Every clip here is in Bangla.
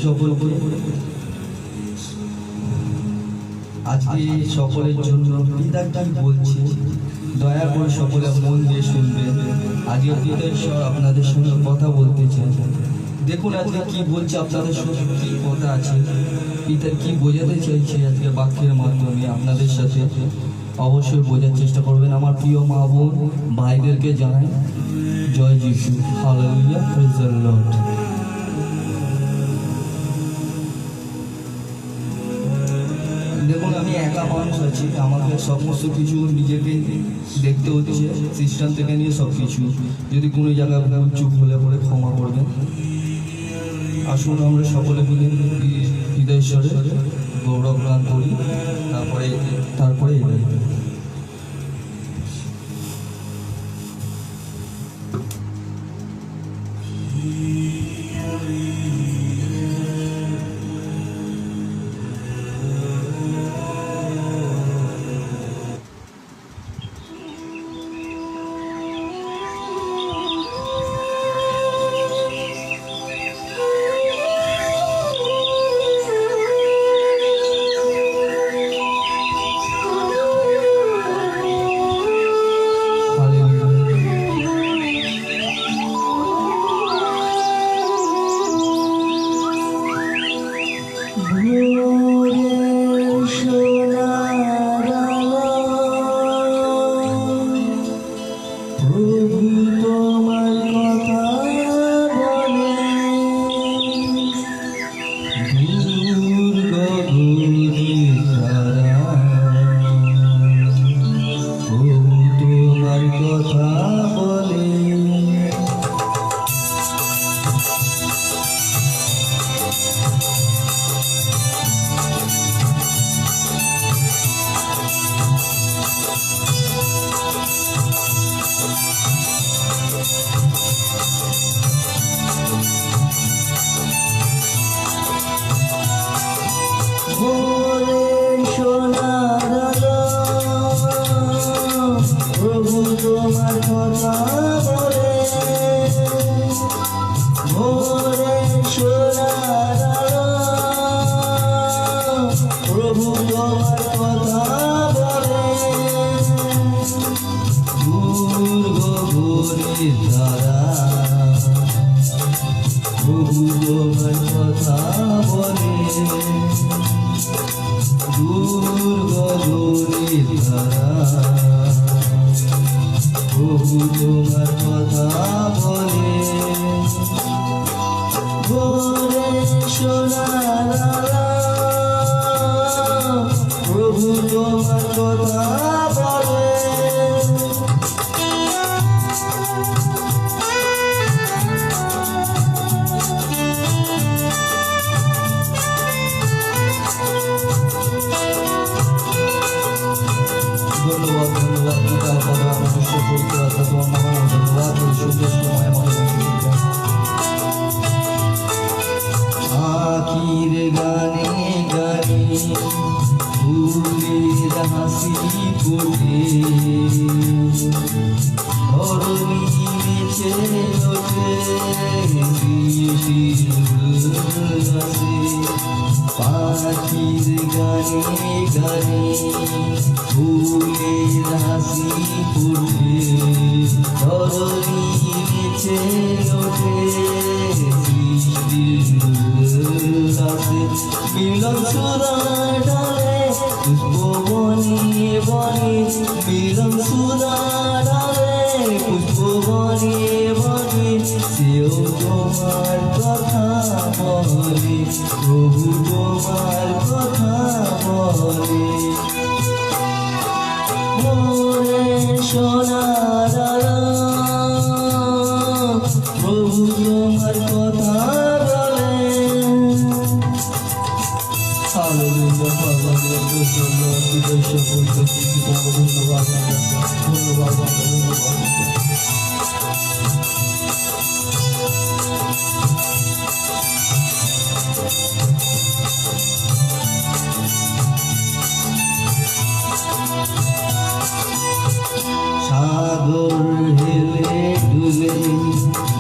সকলকে আজকে সকলের জন্য পিতা কি বলছি দয়া করে সকলে মন দিয়ে শুনবেন। আজকে পিতা ঈশ্বর আপনাদের সঙ্গে কথা বলতে চান। দেখুন আজকে কি বলছে, আপনাদের সঙ্গে কি কথা আছে, পিতা কি বোঝাতে চাইছে আজকে বাক্যের মাধ্যমে আপনাদের সাথে অবশ্যই বোঝার চেষ্টা করবেন। আমার প্রিয় মা বোন ভাইদেরকে জানাই জয় যিশু, হালেলুয়া, প্রেজ দ্য লর্ড। দেখুন আমি একা মানুষ আছি, আমাকে সমস্ত কিছু নিজেকে দেখতে হচ্ছে, সিস্টেম থেকে নিয়ে সব কিছু। যদি কোনো জায়গায় চুপ হলে পরে ক্ষমা করবেন। আসুন আমরা সকলে মিলে হৃদয়েশ্বরে গৌরব গান করি, তারপরে এগোই।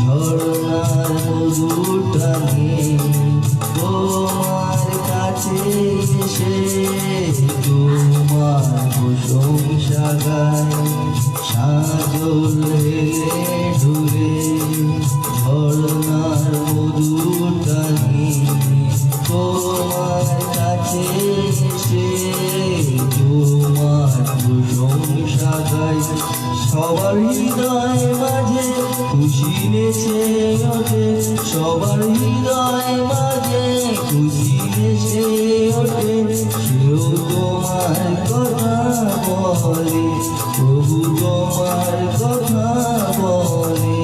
ঝর্ণার মধুর টানে গাই, সবার হৃদয় মাঝে খুশি নেচে ওঠে, সবার হৃদয় মাঝে খুশি নেচে ওঠে। সেও তোমার কথা বলে, প্রভু তোমার কথা বলে।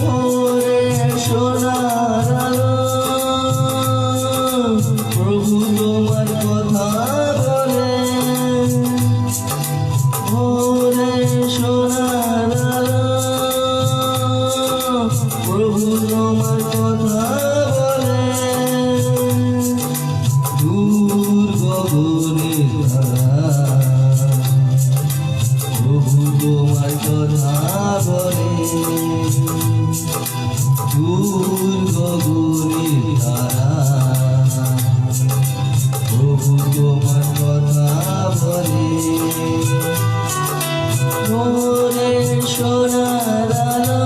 ওরে সোনার আলো, প্রভু তোমার কথা বলে। ওরে সোনার আলো, প্রভু তোমার কথা বলে। দূর গগনের ধারা, প্রভু তোমার কথা বলে। দূর গগনের ধারা, প্রভু তোমার কথা বলে। ওরে সোনার আলো,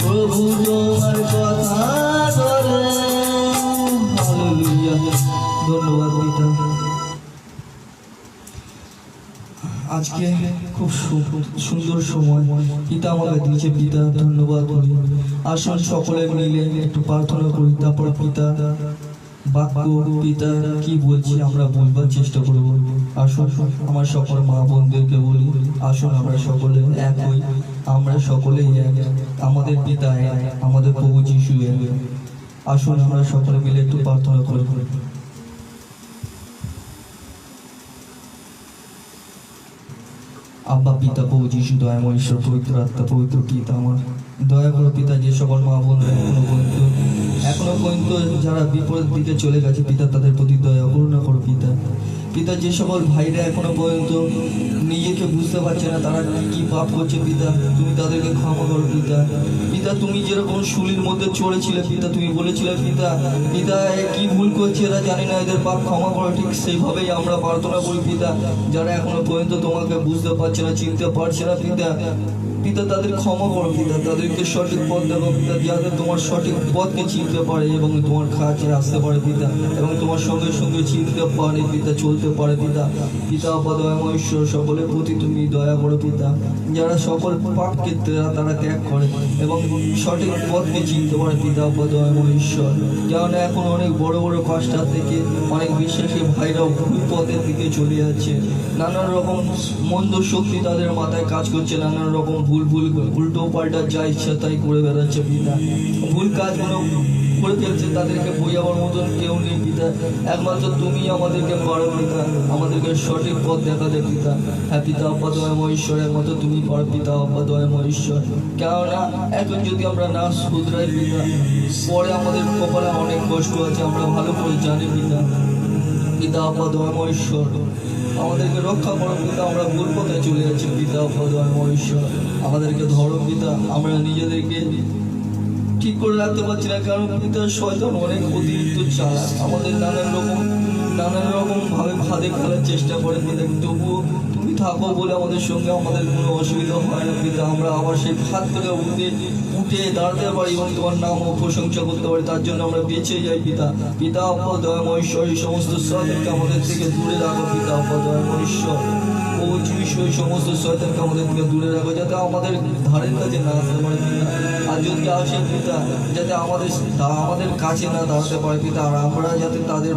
প্রভু তোমার কথা বলে। হালেলুয়া, ধন্যবাদ পিতা। আজকে খুব সুন্দর সময় পিতা আমাকে দিয়েছে, পিতা ধন্যবাদ বলি। আসুন সকলে মিলে একটু প্রার্থনা করি, তারপর পিতা বাক্য পিতা কি বলছি আমরা বলবার চেষ্টা করব। আসুন আমার সকল মা বোনদেরকে বলি, আসুন আমরা সকলে এক হই, আমরা সকলেই এক, আমাদের পিতা এক, আমাদের প্রভু যিশু এক। আসুন আমরা সকলে মিলে একটু প্রার্থনা করি। আব্বা পিতা প্রভু যিশু দয়াময় ঈশ্বর পবিত্র আত্মা পবিত্র পিতা আমার দয়া করো পিতা, যে সকল মা বোন এখনো পর্যন্ত যারা বিপরীত দিকে চলে গেছে পিতা, তাদের প্রতি দয়া করুণা করো পিতা। পিতা যে সকল ভাইরা এখনো পর্যন্ত নিজেকে বুঝতে পারছে না তারা কি পাপ করছে পিতা, তুমি তাদেরকে ক্ষমা করো পিতা। পিতা তুমি যেরকম শুলির মধ্যে চড়েছিলে পিতা, তুমি বলেছিলে পিতা পিতা কি ভুল করছে এরা জানি না, এদের পাপ ক্ষমা করো। ঠিক সেইভাবেই আমরা প্রার্থনা করি পিতা, যারা এখনো পর্যন্ত তোমাকে বুঝতে পারছে না, চিনতে পারছে না পিতা, পিতা তাদের ক্ষমা করো পিতা, তাদেরকে সঠিক পথ দেখো পিতা, যাতে তোমার সঠিক পথকে চিনতে পারে এবং তোমার কাছে আসতে পারে পিতা, এবং তোমার সঙ্গে সঙ্গে চিনতে পারে পিতা, চলতে পারে পিতা। পিতা দয়াময় ঈশ্বর সকলের প্রতি তুমি দয়া করো পিতা, যারা সকল পাপকে তারা ত্যাগ করে এবং সঠিক পথকে চিনতে পারে পিতা দয়াময় ঈশ্বর। যেমন এখন অনেক বড় বড় কাজটা থেকে অনেক বিশ্বাসী ভাইরাও ভুল পথের দিকে চলে যাচ্ছে, নানান রকম মন্দ শক্তি তাদের মাথায় কাজ করছে, নানান রকম উল্টো পাল্টা যা ইচ্ছা তাই করে বেড়াচ্ছে পিতা, ভুল কাজগুলো করে ফেলছে, তাদেরকে বোঝাবার মতন কেউ নেই পিতা, একমাত্র তুমি আমাদেরকে পারো পিতা, আমাদেরকে সঠিক পথ দেখাতে পিতা। হ্যাঁ পিতা আব্বা দয়াময় ঈশ্বর, একমাত্র তুমি পারো পিতা আব্বা দয়াময় ঈশ্বর। কেননা এখন যদি আমরা না শুধরাই পিতা, পরে আমাদের কপালে অনেক কষ্ট আছে, আমরা ভালো করে জানি পিতা। পিতা আব্বা দয়াময় ঈশ্বর আমাদেরকে রক্ষা করো পিতা, আমরা ভুল পথে চলে যাচ্ছি পিতা আব্বা দয়াময় ঈশ্বর, আমাদেরকে ধরো পিতা। আমরা নিজেদেরকে ঠিক করে রাখতে পারছি না, কারণ পিতা শয়তান অনেক অতিরিক্ত চালাক, আমাদের নানান রকম ভাবে ফাঁদে ফেলার চেষ্টা করে পিতা, তবুও তুমি থাকো বলে আমাদের সঙ্গে আমাদের কোনো অসুবিধা হয় না পিতা। আমরা আবার সেই ফাঁদ থেকে উঠে দাঁড়াতে পারি এবং তোমার নাম ও প্রশংসা করতে পারি, তার জন্য আমরা বেঁচে যাই পিতা। পিতা আব্বা দয়াময় ঈশ্বর এই সমস্ত শয়তানকে আমাদের থেকে দূরে রাখো পিতা আব্বা দয়াময় ঈশ্বর। ও যিশু এই সমস্ত শয়তানকে আমাদের থেকে দূরে রাখো, যাতে আমাদের ধারের কাছে না আসতে পারে পিতা, আর যদি আসে পিতা যাতে আমাদের কাছে না দাঁড়াতে পারে পিতা, আর আমরা যাতে তাদের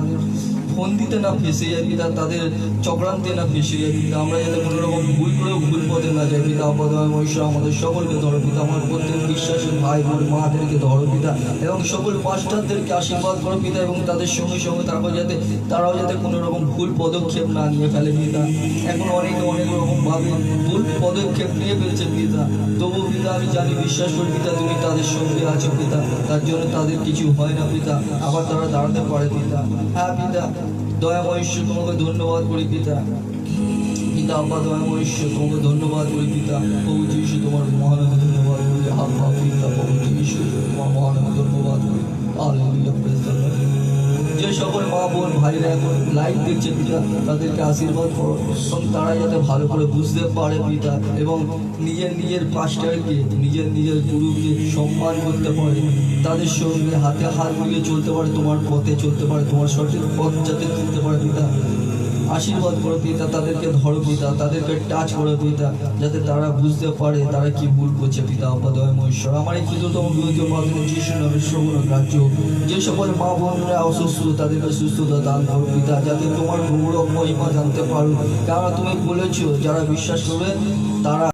ফন্দিতে না ফেসে যাই পিতা, তাদের চক্রান্তে না ফেসে যাই পিতা, আমরা যাতে কোনো রকম ভুল করেও ভুল পথে না যাই পিতা আব্বা দয়াময় ঈশ্বর। আমাদের সকলকে ধরো পিতা, আমার প্রত্যেক বিশ্বাসী ভাই বোন মাদেরকে ধরো পিতা, এবং সকল মাস্টারদেরকে আশীর্বাদ করো পিতা, এবং তাদের সঙ্গে সঙ্গে তারাও যাতে কোনো রকম ভুল পদক্ষেপ না নিয়ে ফেলে পিতা। এখন অনেক রকম ভাবে ভুল পদক্ষেপ নিয়ে ফেলছে পিতা, তবু পিতা আমি জানি বিশ্বাস করি পিতা তুমি তাদের সঙ্গে আছো পিতা, তার জন্য তাদের কিছু হয় না পিতা, আবার তারা দাঁড়াতে পারে পিতা। হ্যাঁ পিতা দয়াময় ঈশ্বর তোমাকে ধন্যবাদ করি পিতা, পিতা আব্বা দয়াময় ঈশ্বর তোমাকে ধন্যবাদ করি পিতা, প্রভু যিশু তোমার মহান ধন্যবাদ করি, আব্বা পিতা প্রভু যিশু তোমার মহান ধন্যবাদ করি। Hallelujah, praise the Lord. যে সকল মা বোন ভাইরা এখন লাইভ দেখছে পিতা, তাদেরকে আশীর্বাদ করো এবং তারা যাতে ভালো করে বুঝতে পারে পিতা, এবং নিজের পাস্টারকে নিজের গুরুকে সম্মান করতে পারে, তাদের সঙ্গে হাতে হাত মিলিয়ে চলতে পারে, তোমার পথে চলতে পারে, তোমার সঠিক পথ যাতে চলতে পারে পিতা। আশীর্বাদ করো পিতা, তাদেরকে ধরো পিতা, তাদেরকে টাচ করো পিতা, যাতে তারা বুঝতে পারে তারা কি ভুল করছে পিতা আপা দয়াময় ঈশ্বর। আমার এই ক্ষুদ্রতম বিরোধী মাধ্যমে যিশু নামের শ্রবণ গ্রাহ্য। যে সকল মা বোনরা অসুস্থ তাদেরকে সুস্থতা দান করো পিতা, যাতে তোমার গৌরব মহিমা জানতে পারো। কারণ তুমি বলেছো যারা বিশ্বাস করবে তারা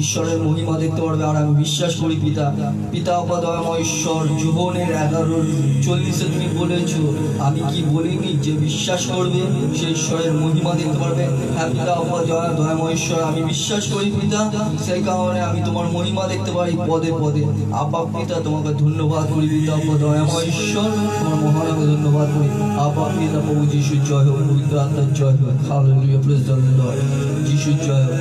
ঈশ্বরের মহিমা দেখতে পারবে। আর আমি বিশ্বাস করি পিতা, পিতা আপা দয়াময় ঈশ্বর, যোহনের 11:40 তুমি বলেছো, আমি কি বলিনি যে বিশ্বাস করবে সে ঈশ্বরের মহিমা দেখতে পারবে। হ্যাঁ পিতা আপা দয়াময় ঈশ্বর, আমি বিশ্বাস করি পিতা, সেই কারণে আমি তোমার মহিমা দেখতে পারি পদে পদে। আপা পিতা তোমাকে ধন্যবাদ করি পিতা আপা দয়াময় ঈশ্বর, তোমার মহানামে ধন্যবাদ করি। আপা পিতা প্রভু যিশুর জয় হোক, পবিত্র আত্মার জয় হোক। Hallelujah, praise the Lord. যিশুর জয় হোক।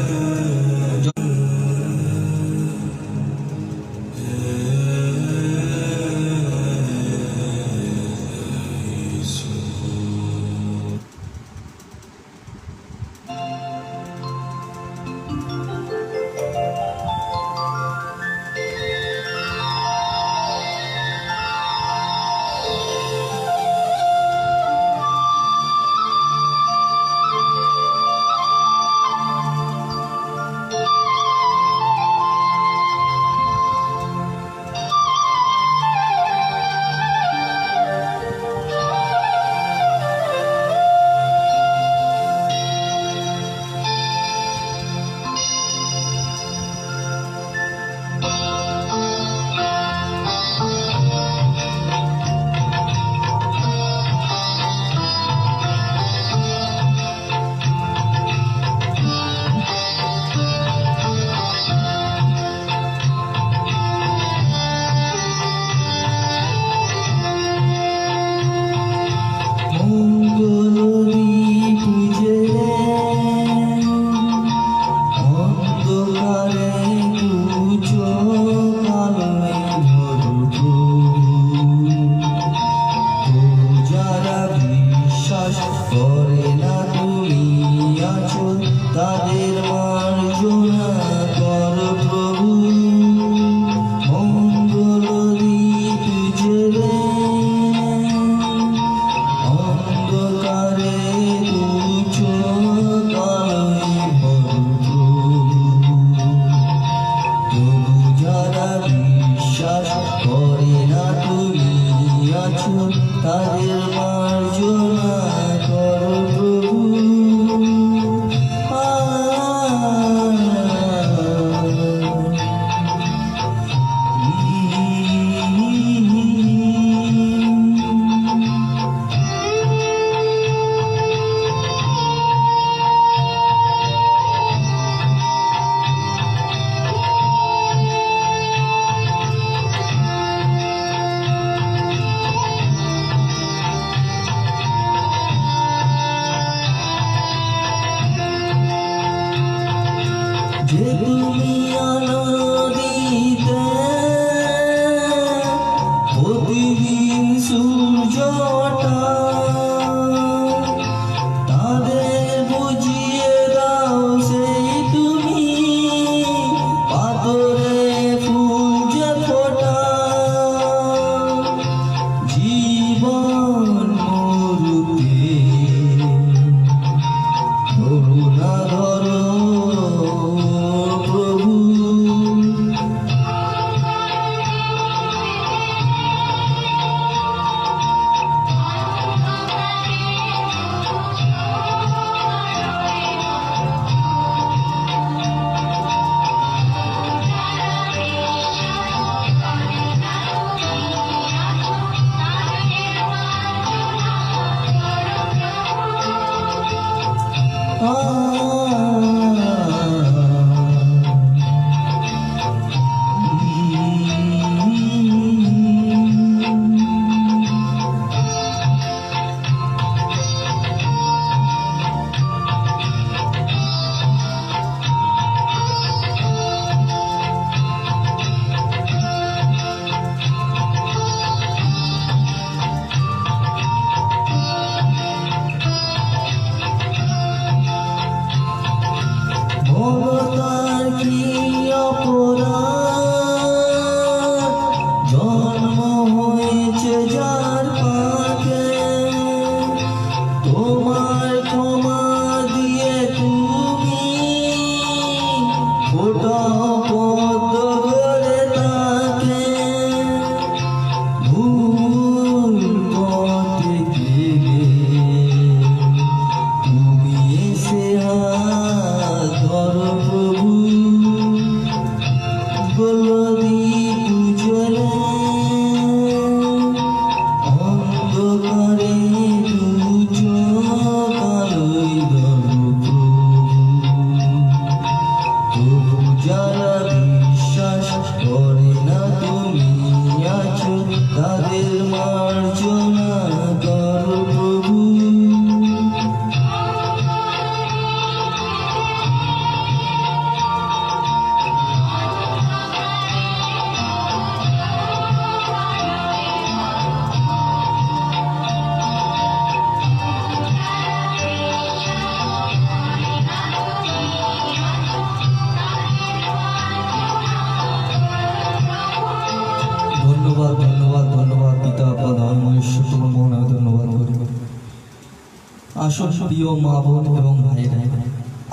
আসুন প্রিয় মা বোন এবং ভাইরা,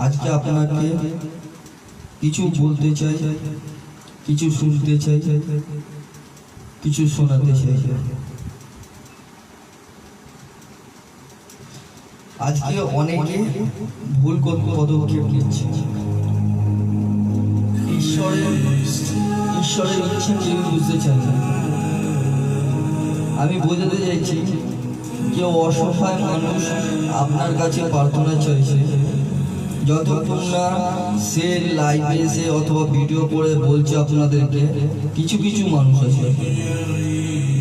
আজকে আপনাকে কিছু বলতে চাই, কিছু শুনতে চাই, কিছু শোনাতে চাই। আজকে অনেকে ভুল পদক্ষেপ নিচ্ছে। ঈশ্বরের ইচ্ছে কেউ বুঝতে চায় না। আমি বোঝাতে চাইছি, কেউ অসহায় মানুষ আপনার কাছে প্রার্থনা চাইছে, যতক্ষণ না সে লাইভে এসে অথবা ভিডিও করে বলছে আপনাদেরকে। কিছু কিছু মানুষ আছে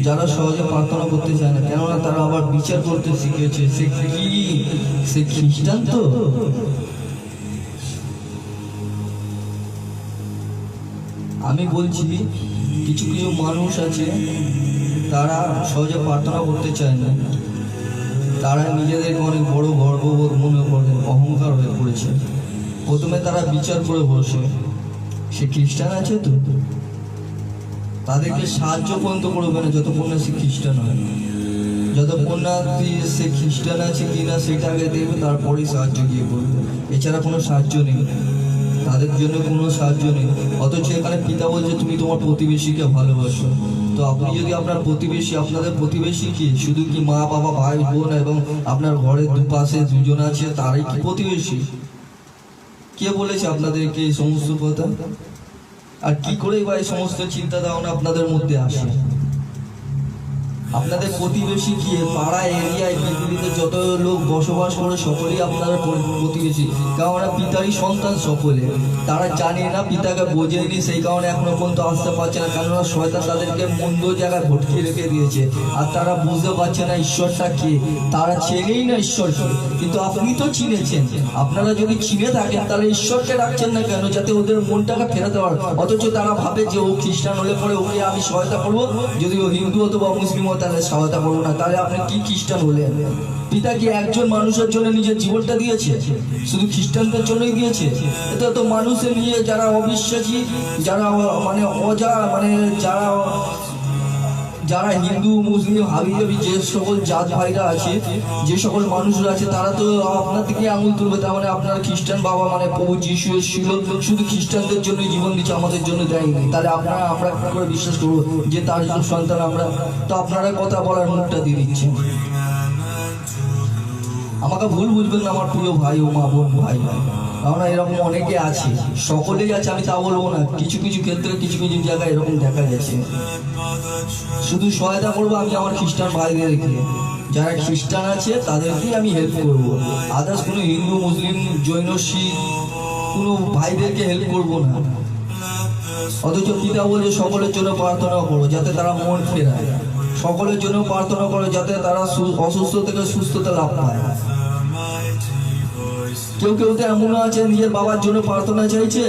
যারা সহজে প্রার্থনা করতে চায় না, কেননা তারা আবার বিচার করতে শিখেছে। সে খ্রিস্টান তো, আমি বলছি কিছু কিছু মানুষ আছে তারা সহজে প্রার্থনা করতে চায় না। তারা নিজেদেরকে অনেক বড় গর্ববোধ মনে করে, অহংকার হয়ে পড়েছে। প্রথমে তারা বিচার করে বসে, সে খ্রিস্টান আছে তো, তাদেরকে সাহায্য পর্যন্ত করবে না যতক্ষণ না সে খ্রিস্টান হয়। যতক্ষণ না সে খ্রিস্টান আছে কিনা সেটা আগে দেখবে, তারপরেই সাহায্য গিয়ে করবে। এছাড়া কোনো সাহায্য নেই, তাদের জন্য কোনো সাহায্য নেই। অথচ এখানে পিতা বলছে তুমি তোমার প্রতিবেশীকে ভালোবাসো। তো আপনি যদি আপনার প্রতিবেশী, আপনাদের প্রতিবেশী কি শুধু কি মা বাবা ভাই বোন এবং আপনার ঘরের দুপাশে দুজন আছে তারাই কি প্রতিবেশী? কে বলেছে আপনাদেরকে এই সমস্ত কথা? আর কি করে বা এই সমস্ত চিন্তা ধারণা আপনাদের মধ্যে আসে? আপনাদের প্রতিবেশী কি পাড়া এরিয়ায় পৃথিবীতে যত লোক বসবাস করে সকলেই আপনার প্রতিবেশী, কারণ পিতারই সন্তান সকলে। তারা জানে না, পিতাকে বোঝেনি, সেই কারণে এখনো পর্যন্ত আসতে পারছে না, কেননা শয়তান তাদেরকে মন্দ জায়গায় ভটকিয়ে রেখে দিয়েছে। আর তারা বুঝতে পারছে না ঈশ্বরটা কে, তারা চেনেই না ঈশ্বরকে। কিন্তু আপনি তো চিনেছেন, আপনারা যদি চিনে থাকেন তাহলে ঈশ্বরকে ডাকছেন না কেন? যাতে ওদের মনটাকে ফেরাতে পারে। অথচ তারা ভাবে যে ও খ্রিস্টান হলে পরে ওকে আমি সহায়তা করবো, যদি ও হিন্দু অথবা মুসলিম হয় তাহলে সহায়তা করবো না। তাহলে আপনি কি খ্রিস্টান হলেন? পিতা কি একজন মানুষের জন্য নিজের জীবনটা দিয়েছে? শুধু খ্রিস্টানদের জন্যই দিয়েছে? এটা তো মানুষের নিয়ে যারা অবিশ্বাসী, যারা যারা হিন্দু মুসলিম হাবি জাবি যে সকল জাত ভাইরা আছে, যে সকল মানুষরা আছে, তারা তো আপনার দিকে আঙুল তুলবে। তার মানে আপনার খ্রিস্টান বাবা মানে প্রভু যিশু ছিল শুধু খ্রিস্টানদের জন্য জীবন দিচ্ছে, আমাদের জন্য দেয়নি। তাহলে আমরা কি করে বিশ্বাস করবো যে তার জন্য সন্তান আমরা? তো আপনারা কথা বলার মুখটা দিয়ে দিচ্ছেন। আমাকে ভুল বুঝবেন না আমার প্রিয় ভাই ও মা বোন ভাই, কারণ এরকম অনেকে আছে, সকলেই আছে আমি তা বলবো না। কিছু কিছু ক্ষেত্রে কিছু কিছু জায়গায় এরকম দেখা গেছে। শুধু সহায়তা করবো আমি আমার খ্রিস্টান ভাইদেরকে, যারা খ্রিস্টান আছে তাদেরকেই আমি হেল্প করবো। আদার্স কোনো হিন্দু মুসলিম জৈন শিখ কোনো ভাইদেরকে হেল্প করবো না। অথচ পিতা বলে সকলের জন্য প্রার্থনা করো যাতে তারা মন ফেরায়, সকলের জন্য প্রার্থনা করো যাতে তারা অসুস্থ থেকে সুস্থতা লাভ পায়। কেউ কেউ তো এমন আছে নিজের বাবার জন্য প্রার্থনা চাইছে,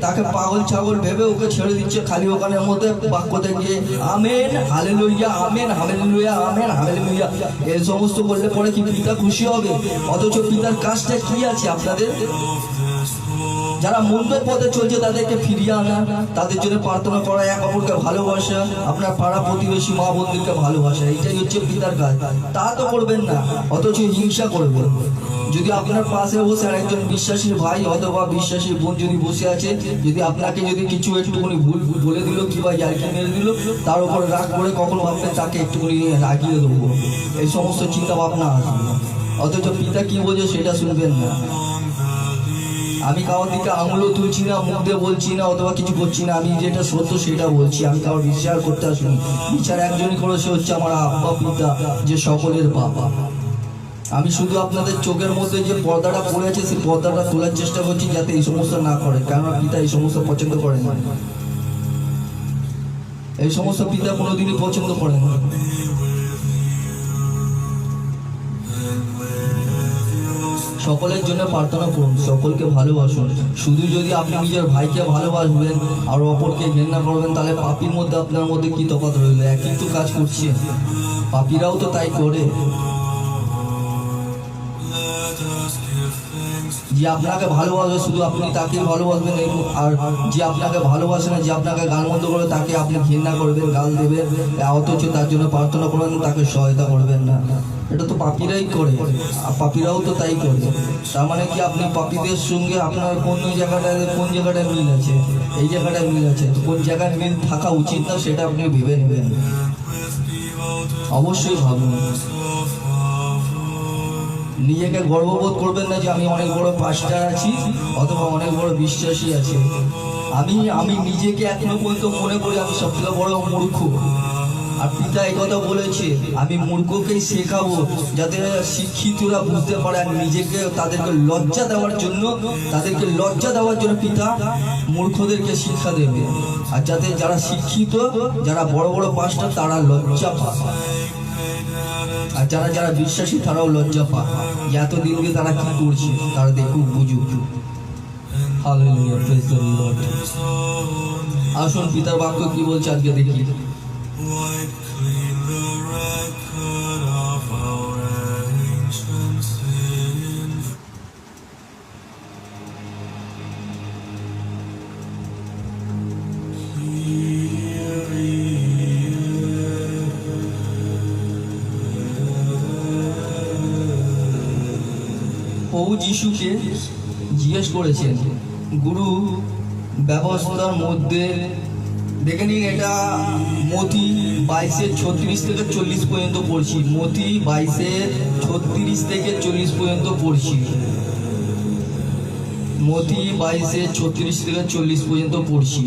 তাকে পাগল ছাগল ভেবে ওকে ছেড়ে দিচ্ছে, খালি ওখানের মধ্যে বাক্যতে গিয়ে amen hallelujah, amen hallelujah, amen hallelujah এই সমস্ত বললে পরে কি পিতা খুশি হবে? অথচ পিতার কাজটা কি আছে আপনাদের? যারা মন্দ পথে চলছে তাদেরকে ফিরিয়ে আনা, তাদের জন্য প্রার্থনা করা, এক অপরকে ভালোবাসা, আপনার পাড়া প্রতিবেশী মা বোনদেরকে ভালোবাসা, এটাই হচ্ছে পিতার কাজ। তা তো করবেন না, অথচ হিংসা করবেন। যদি আপনার পাশে বসে আর একজন বিশ্বাসী ভাই অথবা বিশ্বাসী বোন যদি বসে আছে, যদি আপনাকে যদি কিছু একটুখানি ভুল বলে দিল কিংবা ইয়ার্কি মেরে দিল, তার উপর রাগ করে কখন ভাববেন তাকে একটুখানি রাগিয়ে দেবো, এই সমস্ত চিন্তা ভাবনা আসবে। অথচ পিতা কি বোঝে সেটা শুনবেন না। আমি কারোর দিকে আঙুলও তুলছি না, মুখ দিয়ে বলছি না অথবা কিছু করছি না, আমি যেটা সত্য সেটা বলছি। আমি কারোর বিচার করতে আসিনি, বিচার একজনই করেছে, হচ্ছে আমার আব্বা পিতা, যে সকলের বাবা। আমি শুধু আপনাদের চোখের মধ্যে যে পর্দাটা পড়েছে সেই পর্দাটা তোলার চেষ্টা করছি যাতে এই সমস্ত না করে, কেননা পিতা এই সমস্ত পছন্দ করে না। এই সমস্ত পিতা কোনোদিনই পছন্দ করে না। সকলের জন্য প্রার্থনা করুন, সকলকে ভালোবাসুন। শুধু যদি আপনি নিজের ভাইকে ভালোবাসবেন আর অপরকে ঘৃণা করবেন, তাহলে পাপীর মধ্যে আপনার মধ্যে কি তফাৎ রইল? একই তো কাজ করছেন, পাপীরাও তো তাই করে। যে আপনাকে ভালোবাসবে শুধু আপনি তাকেই ভালোবাসবেন, আর যে আপনাকে ভালোবাসে না, যে আপনাকে গালমন্দ করে তাকে আপনি ঘৃণা করবেন, গাল দেবেন, অথচ তার জন্য প্রার্থনা করবেন, তাকে সহায়তা করবেন না। এটা তো পাপীরাই করে, আর পাপীরাও তো তাই করে। তার মানে কি আপনি পাপীদের সঙ্গে আপনার কোন জায়গাটায় মিল আছে, এই জায়গাটায় মিল আছে, কোন জায়গায় মিল থাকা উচিত না সেটা আপনি ভেবে নেবেন, অবশ্যই ভাবুন। নিজেকে গর্ববোধ করবেন না যে আমি অনেক বড় পাস্টার আছি অথবা অনেক বড় বিশ্বাসী আছে। আমি নিজেকে এখনো পর্যন্ত মনে করি আমি সবথেকে বড় মূর্খ। আর পিতা এই কথা বলেছে, আমি মূর্খকেই শেখাবো যাতে শিক্ষিতরা বুঝতে পারে, আর নিজেকে তাদেরকে লজ্জা দেওয়ার জন্য পিতা মূর্খদেরকে শিক্ষা দেবে, আর যাতে যারা শিক্ষিত, যারা বড় বড় পাস্টার তারা লজ্জা পায়, আর যারা বিশ্বাসী তারাও লজ্জা পায় যে এতদিন দিয়ে তারা কি করছে, তারা দেখুক বুঝুক। Hallelujah, praise the Lord. আসুন পিতার বাক্য কি বলছে আজকে দেখি। Wipe clean the record of our ancient sins. প্রভু যিশুকে জিজ্ঞেস করেছেন, গুরু ব্যবস্থার মধ্যে দেখে নিন, এটা মতি 22:36 থেকে 40 পর্যন্ত পড়ছি, মতি 22:36 থেকে 40 পর্যন্ত পড়ছি, মতি 22:36 থেকে 40 পর্যন্ত পড়ছি।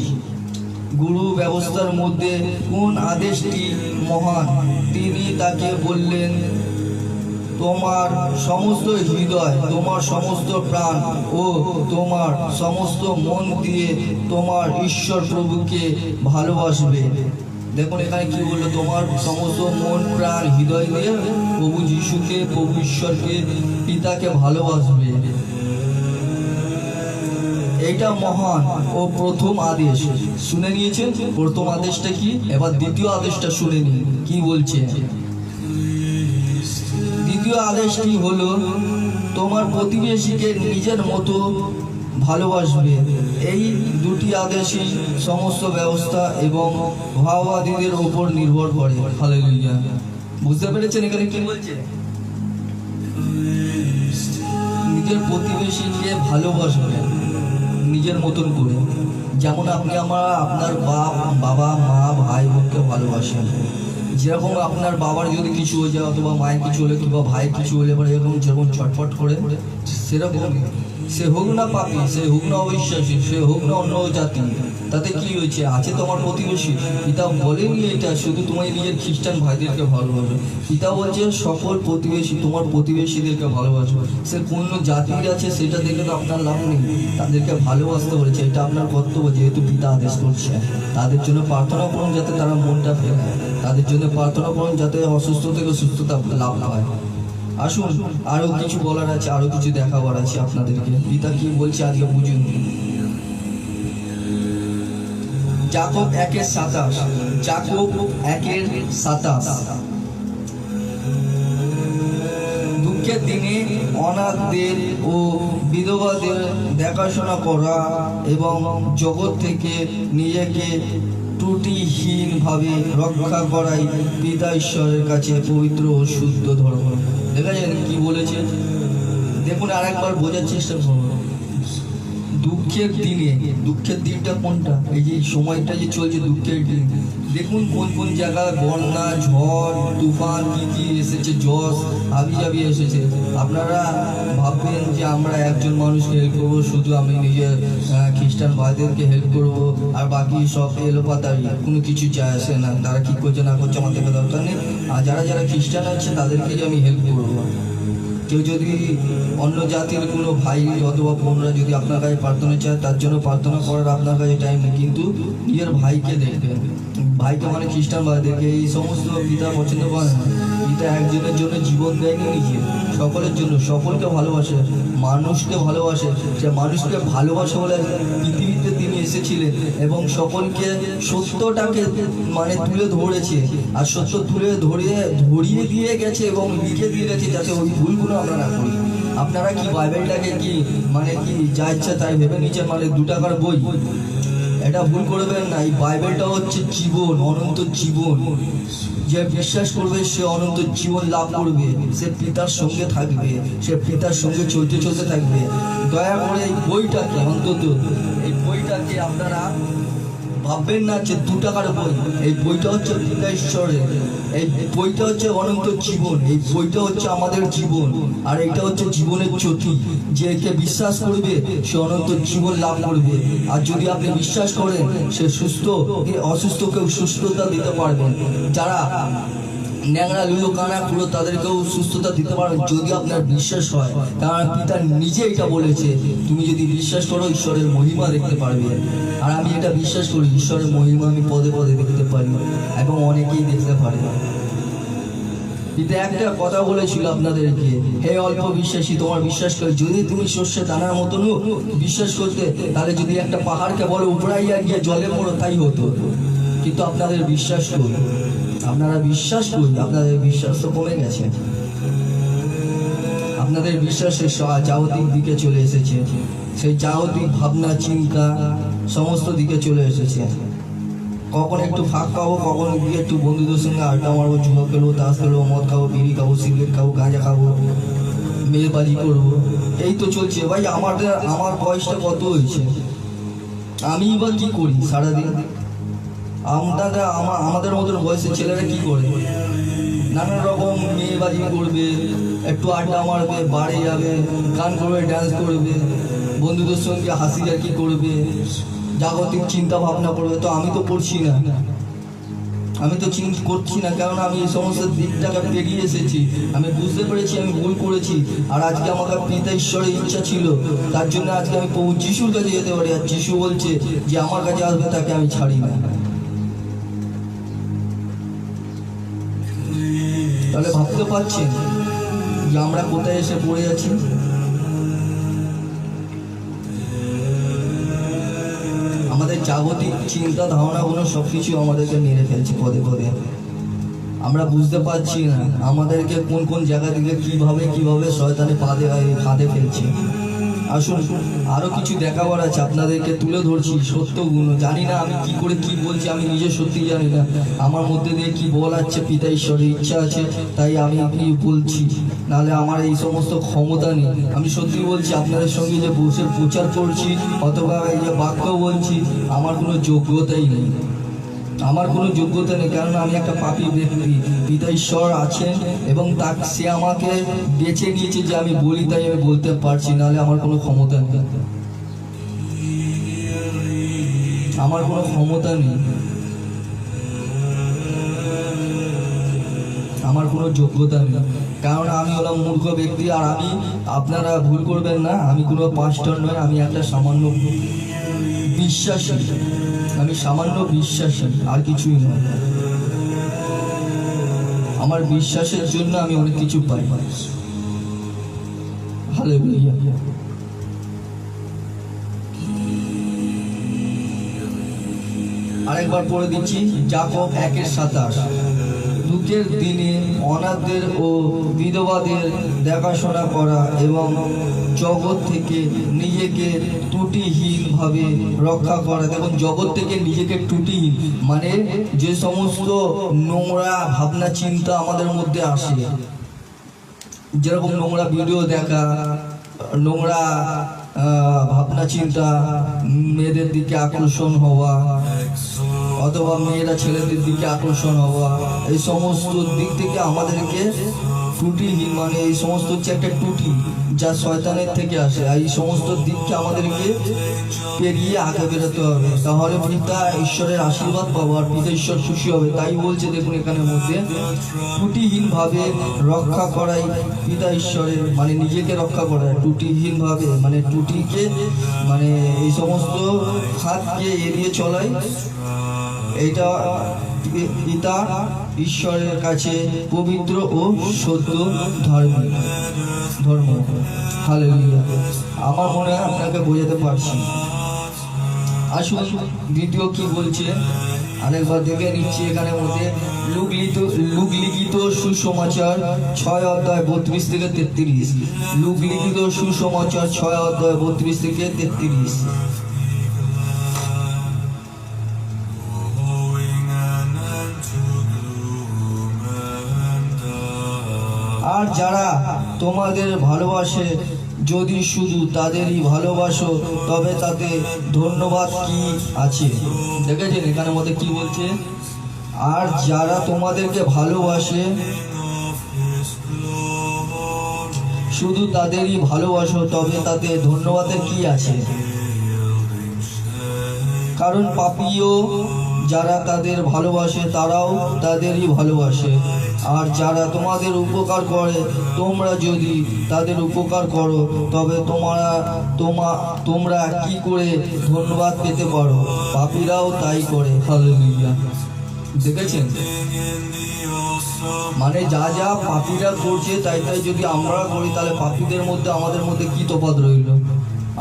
গুরু ব্যবস্থার মধ্যে কোন আদেশটি মহান? তিনি তাকে বললেন, তোমার সমস্ত হৃদয়, তোমার সমস্ত প্রাণ ও তোমার সমস্ত মন দিয়ে তোমার ঈশ্বর প্রভুকে ভালোবাসবে। দেখুন এখানে কি বললো, তোমার সমস্ত মন প্রাণ হৃদয় দিয়ে প্রভু যিশুকে, প্রভু ঈশ্বরকে, পিতাকে ভালোবাসবে। এইটা মহান ও প্রথম আদেশ। শুনে নিয়েছেন প্রথম আদেশটা কি? এবার দ্বিতীয় আদেশটা শুনে নিন কি বলছে। দ্বিতীয় আদেশটি হলো, তোমার প্রতিবেশীকে নিজের মতো ভালোবাসবে। এই দুটি আদেশই সমস্ত ব্যবস্থা এবং ভাবাদীদের উপর নির্ভর করে। হালেলুয়া, বুঝতে পেরেছেন এখানে কি বলছে? নিজের প্রতিবেশীকে ভালোবাসবে নিজের মতন করে, যেমন আপনি আপনার বাবা মা ভাই বোনকে ভালোবাসেন। যেরকম আপনার বাবার যদি কিছু হয়ে যায় অথবা মায়ের কিছু হলে কিংবা ভাইয়ের কিছু হলে পরে এরকম যেরকম ছটফট করে, সেরকম সে হোক না পাপী, সে হোক না অবিশ্বাসী, সে হোক না অন্য জাতি, তাতে কি হয়েছে? আছে তোমার প্রতিবেশী। পিতা বলেনি এটা শুধু তোমার নিজের খ্রিস্টান ভাইদেরকে ভালোবাসো, পিতা বলছে সকল প্রতিবেশী, তোমার প্রতিবেশীদেরকে ভালোবাসো। সে কোন জাতির আছে সেটা দেখে তো আপনার লাভ নেই, তাদেরকে ভালোবাসতে বলেছে, এটা আপনার কর্তব্য। যেহেতু পিতা আদেশ করছে, তাদের জন্য প্রার্থনা করুন যাতে তারা মনটা ফেরে, তাদের জন্য প্রার্থনা করুন যাতে অসুস্থ থেকে সুস্থতা লাভ হয়। আসুন আরো কিছু বলার আছে, আরো কিছু দেখাবার আছে আপনাদেরকে। পিতা কি বলছে আজকে বুঝুন। যাকব 1:27, যাকব 1:27। দুঃখের দিনে অনাথদের ও বিধবাদের দেখাশোনা করা এবং জগৎ থেকে নিজেকে ত্রুটিহীনভাবে রক্ষা করাই পিতা ঈশ্বরের কাছে পবিত্র ও শুদ্ধ ধর্ম। দেখা যায় কি বলেছে, দেখুন আরেকবার বোঝার চেষ্টা করুন। দুঃখের দিনটা কোনটা? এই যে সময়টা যে চলছে দুঃখের দিন, দেখুন কোন কোন জায়গায় বন্যা, ঝড়, তুফান কি এসেছে, জল হাবিজাবি এসেছে। আপনারা ভাববেন যে আমরা একজন মানুষকে হেল্প করবো, শুধু আমি নিজের খ্রিস্টান ভাইদেরকে হেল্প করবো, আর বাকি সব এলোপাতারি, কোনো কিছু যায় আসে না, তারা কি করছে না করছে আমার থেকে দরকার নেই। আর যারা খ্রিস্টান আছে তাদেরকে আমি হেল্প করবো। কেউ যদি অন্য জাতির কোনো ভাই অথবা বোনরা যদি আপনার কাছে প্রার্থনা চায়, তার জন্য প্রার্থনা করার আপনার কাছে টাইম নেই, কিন্তু নিজের ভাইকে দেখবেন। ভাইকে মানে খ্রিস্টান ভাইদেরকে, এই সমস্ত পিতা পছন্দ করে না। পিতা একজনের জন্য জীবন দেয়নি নিজে, সকলের জন্য, সকলকে ভালোবাসে, মানুষকে ভালোবাসে। সে মানুষকে ভালোবাসে বলে পৃথিবীতে তিনি এসেছিলেন এবং সকলকে সত্যটাকে মানে তুলে ধরেছে, আর সত্য ধরিয়ে দিয়ে গেছে এবং লিখে দিয়ে গেছে যাতে ওই ভুলগুলো আমরা না করি। আপনারা কি বাইবেলটাকে কি মানে কি যা ইচ্ছা তাই ভেবে নিচ্ছেন, মানে 2 টাকার বই? এটা ভুল করবেন না। এই বাইবেলটা হচ্ছে জীবন, অনন্ত জীবন। যে বিশ্বাস করবে সে অনন্ত জীবন লাভ করবে, সে পিতার সঙ্গে থাকবে, সে পিতার সঙ্গে চলতে চলতে থাকবে। দয়া করে এই বইটাকে, অন্তত এই বইটাকে আপনারা ভাববেন না যে 2 টাকার বই। এই বইটা হচ্ছে পিতা ঈশ্বরের, এই বইটা হচ্ছে অনন্ত জীবন, এই বইটা হচ্ছে আমাদের জীবন। আর এটা হচ্ছে জীবনের জ্যোতি। যে একে বিশ্বাস করবে সে অনন্ত জীবন লাভ করবে। আর যদি আপনি বিশ্বাস করেন সে সুস্থ, অসুস্থকেও সুস্থতা দিতে পারবেন। যারা ন্যাংরা লুলো কানা পুরো তাদেরকেও সুস্থতা দিতে পারবেন যদি আপনার বিশ্বাস হয়। কারণ পিতা নিজে এটা বলেছে, তুমি যদি বিশ্বাস করো ঈশ্বরের মহিমা দেখতে পারবে। আর আমি এটা বিশ্বাস করি, ঈশ্বরের মহিমা আমি পদে পদে দেখতে পারি এবং অনেকেই দেখতে পারে। পিতা একটা কথা বলেছিল আপনাদেরকে, হে অল্প বিশ্বাসী, তোমার বিশ্বাস করে যদি তুমি সর্ষে দানার মতন বিশ্বাস করতে, তাহলে যদি একটা পাহাড়কে বলো উপরাইয়া গিয়ে জলে পড়ো, তাই হতো। কিন্তু আপনাদের বিশ্বাস করি, আপনারা বিশ্বাস করি, আপনাদের বিশ্বাস তো কমে গেছে। আপনাদের বিশ্বাসের জাগতিক দিকে চলে এসেছে, সেই জাগতিক ভাবনা চিন্তা সমস্ত দিকে চলে এসেছে। কখন একটু ফাঁক খাবো, কখন গিয়ে একটু বন্ধুদের সঙ্গে আড্ডা মারবো, জুয়া খেলবো, তাস খেলবো, মদ খাবো, বিড়ি খাবো, সিগারেট খাবো, গাঁজা খাবো, মেয়েবাজি করবো, এই তো চলছে। ভাই আমার বয়সটা কত হয়েছে, আমি বা কি করি সারাদিন? আমাদের মতন বয়সের ছেলেরা কি করে? নানান রকম মেয়েবাজি করবে, একটু আড্ডা মারবে, বাড়ি যাবে, গান করবে, ড্যান্স করবে, বন্ধুদের সঙ্গে হাসি আর কি করবে, জাগতিক চিন্তা ভাবনা করবে। তো আমি তো করছি না, আমি তো করছি না, কারণ আমি এই সমস্ত দিকটাকে পেরিয়ে এসেছি। আমি বুঝতে পেরেছি আমি ভুল করেছি। আর আজকে আমাকে পিতা ঈশ্বরের ইচ্ছা ছিল, তার জন্য আজকে আমি প্রভু যিশুর কাছে যেতে পারি। আর যিশু বলছে যে আমার কাছে আসবে তাকে আমি ছাড়ি না। তাহলে ভাবতে পারছেন যে আমরা কোথায় এসে পড়ে আছি? আমাদের জাগতিক চিন্তা ধারণাগুলো সবকিছু আমাদেরকে মেরে ফেলছে পদে পদে। আমরা বুঝতে পারছি না আমাদেরকে কোন কোন জায়গা থেকে কিভাবে শয়তানে ফাঁদে ফেলছে। আসুন, আরো কিছু দেখাবার আছে, আপনাদেরকে তুলে ধরছি সত্যগুলো। জানি না আমি কি করে কি বলছি, আমি নিজে সত্যি জানি না আমার মধ্যে দিয়ে কি বলাচ্ছে। পিতা ঈশ্বরের ইচ্ছা আছে তাই আমি কি বলছি, নাহলে আমার এই সমস্ত ক্ষমতা নেই। আমি সত্যি বলছি, আপনাদের সঙ্গে যে বসে প্রচার করছি অথবা এই যে বাক্য বলছি, আমার কোনো যোগ্যতাই নেই, আমার কোনো যোগ্যতা নেই। কারণ আমি একটা পাপী ব্যক্তি, পিতা ঈশ্বর আছেন এবং সে আমাকে বেছে নিয়েছে যে আমি বলি, তাই আমি বলতে পারছি, নাহলে আমার কোনো ক্ষমতা নেই, আমার কোনো ক্ষমতা নেই, আমার কোনো যোগ্যতা নেই। কারণ আমি হলাম মূর্খ ব্যক্তি। আর আমি, আপনারা ভুল করবেন না, আমি কোনো পাস্টর নয়, আমি একটা সামান্য বিশ্বাসী, আমি সামান্য বিশ্বাসী, আর কিছুই নয়। আমার বিশ্বাসের জন্য আমি অনেক কিছু পাই। হালেলুয়া। আরেকবার পড়ে দিচ্ছি, যাকব 1:27। দুঃখের দিনে অনাথদের ও বিধবাদের দেখাশোনা করা এবং জগৎ থেকে নিজেকে ত্রুটিহীনভাবে রক্ষা করা। দেখুন, জগৎ থেকে নিজেকে ত্রুটিহীন মানে যে সমস্ত নোংরা ভাবনা চিন্তা আমাদের মধ্যে আসে, যেরকম নোংরা ভিডিও দেখা, নোংরা ভাবনা চিন্তা, মেয়েদের দিকে আকর্ষণ হওয়া অথবা মেয়েরা ছেলেদের দিকে আকর্ষণ হওয়া, এই সমস্ত দিক থেকে আমাদেরকে ত্রুটিহীন মানে এই সমস্ত হচ্ছে একটা ত্রুটি যা শয়তানের থেকে আসে। আর এই সমস্ত দিককে আমাদেরকে পেরিয়ে আগে বেরোতে হবে, তাহলে পিতা ঈশ্বরের আশীর্বাদ পাবো আর পিতা ঈশ্বর খুশি হবে। তাই বলছে, দেখুন এখানের মধ্যে ত্রুটিহীনভাবে রক্ষা করাই পিতা ঈশ্বরের, মানে নিজেকে রক্ষা করা ত্রুটিহীনভাবে, মানে ত্রুটিকে মানে এই সমস্ত ফাঁদকে এড়িয়ে চলাই, এটা পিতা ঈশ্বরের কাছে পবিত্র ও সত্য ধর্ম। হালেলুয়া। আমার মনে হয় আপনাকে বোঝাতে পারছি। আসুন দ্বিতীয় কি বলছে আরেকবার দেখে নিচ্ছি এখানে মধ্যে লুকলিখিত সুসমাচার 6 অধ্যায় 32 থেকে 33। লুকলিখিত সুসমাচার 6 অধ্যায় 32 থেকে 33। Owing an end to gloom and dark. আর যারা তোমাদের ভালোবাসে যদি শুধু তাদেরই ভালোবাসো তবে তাতে ধন্যবাদ কি আছে। দেখেছেন এখানে মধ্যে কি বলছে, আর যারা তোমাদেরকে ভালোবাসে Of his glory, শুধু তাদেরই ভালোবাসো তবে তাতে ধন্যবাদের কি আছে। yielding shade. কারণ পাপীও যারা তাদের ভালোবাসে তারাও তাদেরই ভালোবাসে। আর যারা তোমাদের উপকার করে তোমরা যদি তাদের উপকার করো তবে তোমরা কি করে ধন্যবাদ পেতে পারো, পাপীরাও তাই করে। হালেলুয়া। দেখেছেন In the awesome মানে যা যা পাপীরা করছে তাই তাই যদি আমরা করি তাহলে পাপীদের মধ্যে আমাদের মধ্যে কি তফাৎ রইল।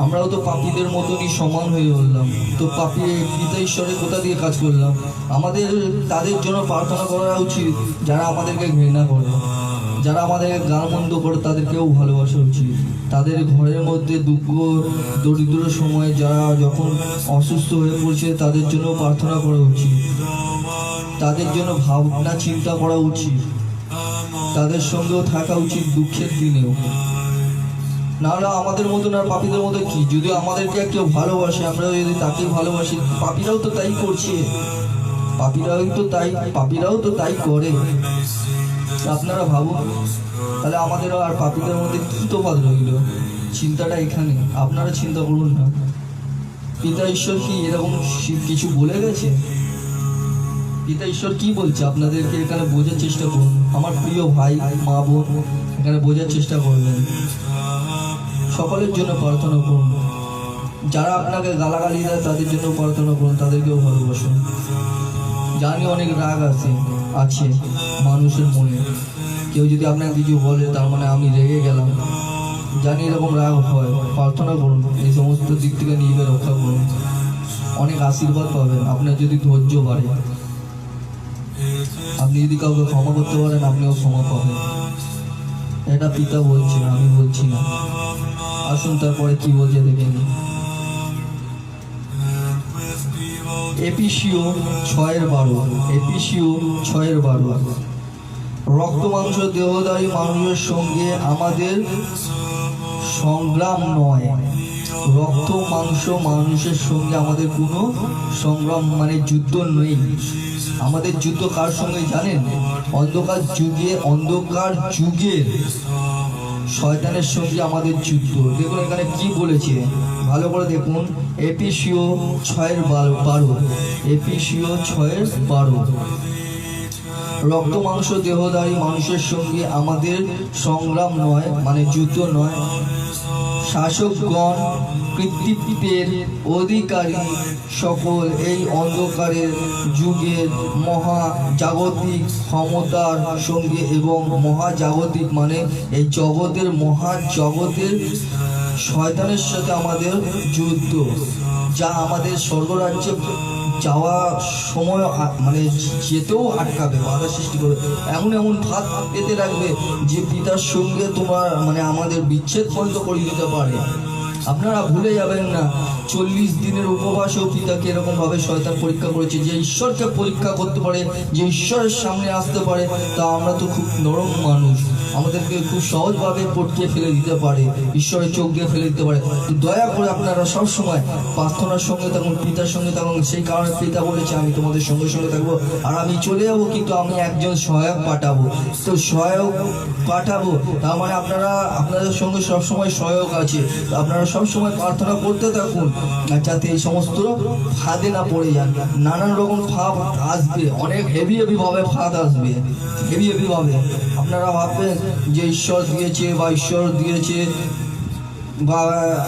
আমরাও তো পাপীদের মতনই সমান হয়ে বললাম, তো পাপী পিতা ঈশ্বরের কোথা দিয়ে কাজ করলাম। আমাদের তাদের জন্য প্রার্থনা করা উচিত যারা আমাদেরকে ঘৃণা করে, যারা আমাদেরকে গালমন্দ করে তাদেরকেও ভালোবাসা উচিত। তাদের ঘরের মধ্যে দুঃখ দরিদ্র সময়ে যারা যখন অসুস্থ হয়ে পড়ছে তাদের জন্য প্রার্থনা করা উচিত, তাদের জন্য ভাবনা চিন্তা করা উচিত, তাদের সঙ্গেও থাকা উচিত দুঃখের দিনেও। নাহলে আমাদের মতন আর পাপীদের মতো কি, যদি আমাদেরকে কেউ ভালোবাসে আমরা যদি তাকে ভালোবাসি, পাপীরাও তো তাই করছে, পাপীরাও তো তাই করে। আপনারা ভাবুন তাহলে আমাদেরও আর পাপীদের মধ্যে কি তফাৎ রইল। চিন্তাটা এখানে, আপনারা চিন্তা করুন না। পিতা ঈশ্বর কি এরকম কিছু বলে গেছে? পিতা ঈশ্বর কি বলছে আপনাদেরকে এখানে বোঝার চেষ্টা করুন। আমার প্রিয় ভাই মা বোন এখানে বোঝার চেষ্টা করবেন। সকলের জন্য প্রার্থনা করুন, যারা আপনাকে গালাগালি দেয় তাদের জন্য প্রার্থনা করুন, তাদেরকেও ভালোবাসুন। জানি অনেক রাগ আছে মানুষের মনে, কেউ যদি আপনাকে কিছু বলে তার মানে আমি রেগে গেলাম, জানি এরকম রাগ হয়। প্রার্থনা করুন, এই সমস্ত দিক থেকে নিজেকে রক্ষা করুন, অনেক আশীর্বাদ পাবেন। আপনার যদি ধৈর্য বাড়ে, আপনি যদি কাউকে ক্ষমা করতে পারেন আপনিও ক্ষমা পাবেন। এটা পিতা বলছে, আমি বলছি না। আসুন তারপরে কি বলছে দেখে নিন। এপিসিও 6:12, এপিসিও 6:12। রক্ত মাংস দেহধারী মানুষের সঙ্গে আমাদের সংগ্রাম নয়। রক্ত মাংস মানুষের সঙ্গে আমাদের কোনো সংগ্রাম মানে যুদ্ধ নেই। আমাদের যুদ্ধ কার সঙ্গে জানেন? অন্ধকার যুগের শয়তানের সঙ্গে আমাদের যুদ্ধ। দেখুন এখানে কি বলেছে, ভালো করে দেখুন। এপিসিও 6:12, এপিসিও 6:12। রক্ত মাংস দেহধারী মানুষের সঙ্গে আমাদের সংগ্রাম নয় মানে যুদ্ধ নয়। শাসকগণ, কৃতিত্বের অধিকারী সকল এই অন্ধকারের যুগের মহাজাগতিক ক্ষমতার সঙ্গে এবং মহাজাগতিক মানে এই মহাজগতের শয়তানের সাথে আমাদের যুদ্ধ, যা আমাদের স্বর্গরাজ্যে যাওয়া সময় মানে যেতেও আটকাবে, বাধা সৃষ্টি করবে, এমন ভাত পেতে রাখবে যে পিতার সঙ্গে তোমার মানে আমাদের বিচ্ছেদ পর্যন্ত করে দিতে পারে। আপনারা ভুলে যাবেন না 40 দিনের উপবাসেও পিতাকে এরকম ভাবে শয়তান পরীক্ষা করেছে। যে ঈশ্বরকে পরীক্ষা করতে পারে, যে ঈশ্বরের সামনে আসতে পারে, তা আমরা তো খুব নরম মানুষ, আমাদেরকে খুব সহজভাবে পটকে ফেলে দিতে পারে, ঈশ্বরের চোখ দিয়ে ফেলে দিতে পারে। তো দয়া করে আপনারা সবসময় প্রার্থনার সঙ্গে থাকুন, পিতার সঙ্গে থাকুন। সেই কারণে পিতা বলেছে আমি তোমাদের সঙ্গে সঙ্গে থাকবো, আর আমি চলে যাবো কিন্তু আমি একজন সহায়ক পাঠাবো। তো সহায়ক পাঠাবো তার মানে আপনাদের সঙ্গে সবসময় সহায়ক আছে। আপনারা সবসময় প্রার্থনা করতে থাকুন যাতে এই সমস্ত ফাঁদে না পড়ে যান। নানান রকম ফাঁদ আসবে, অনেক হেভি ভাবে ফাঁদ আসবে, হেভি ভাবে। আপনারা ভাববেন যে ঈশ্বর দিয়েছে বা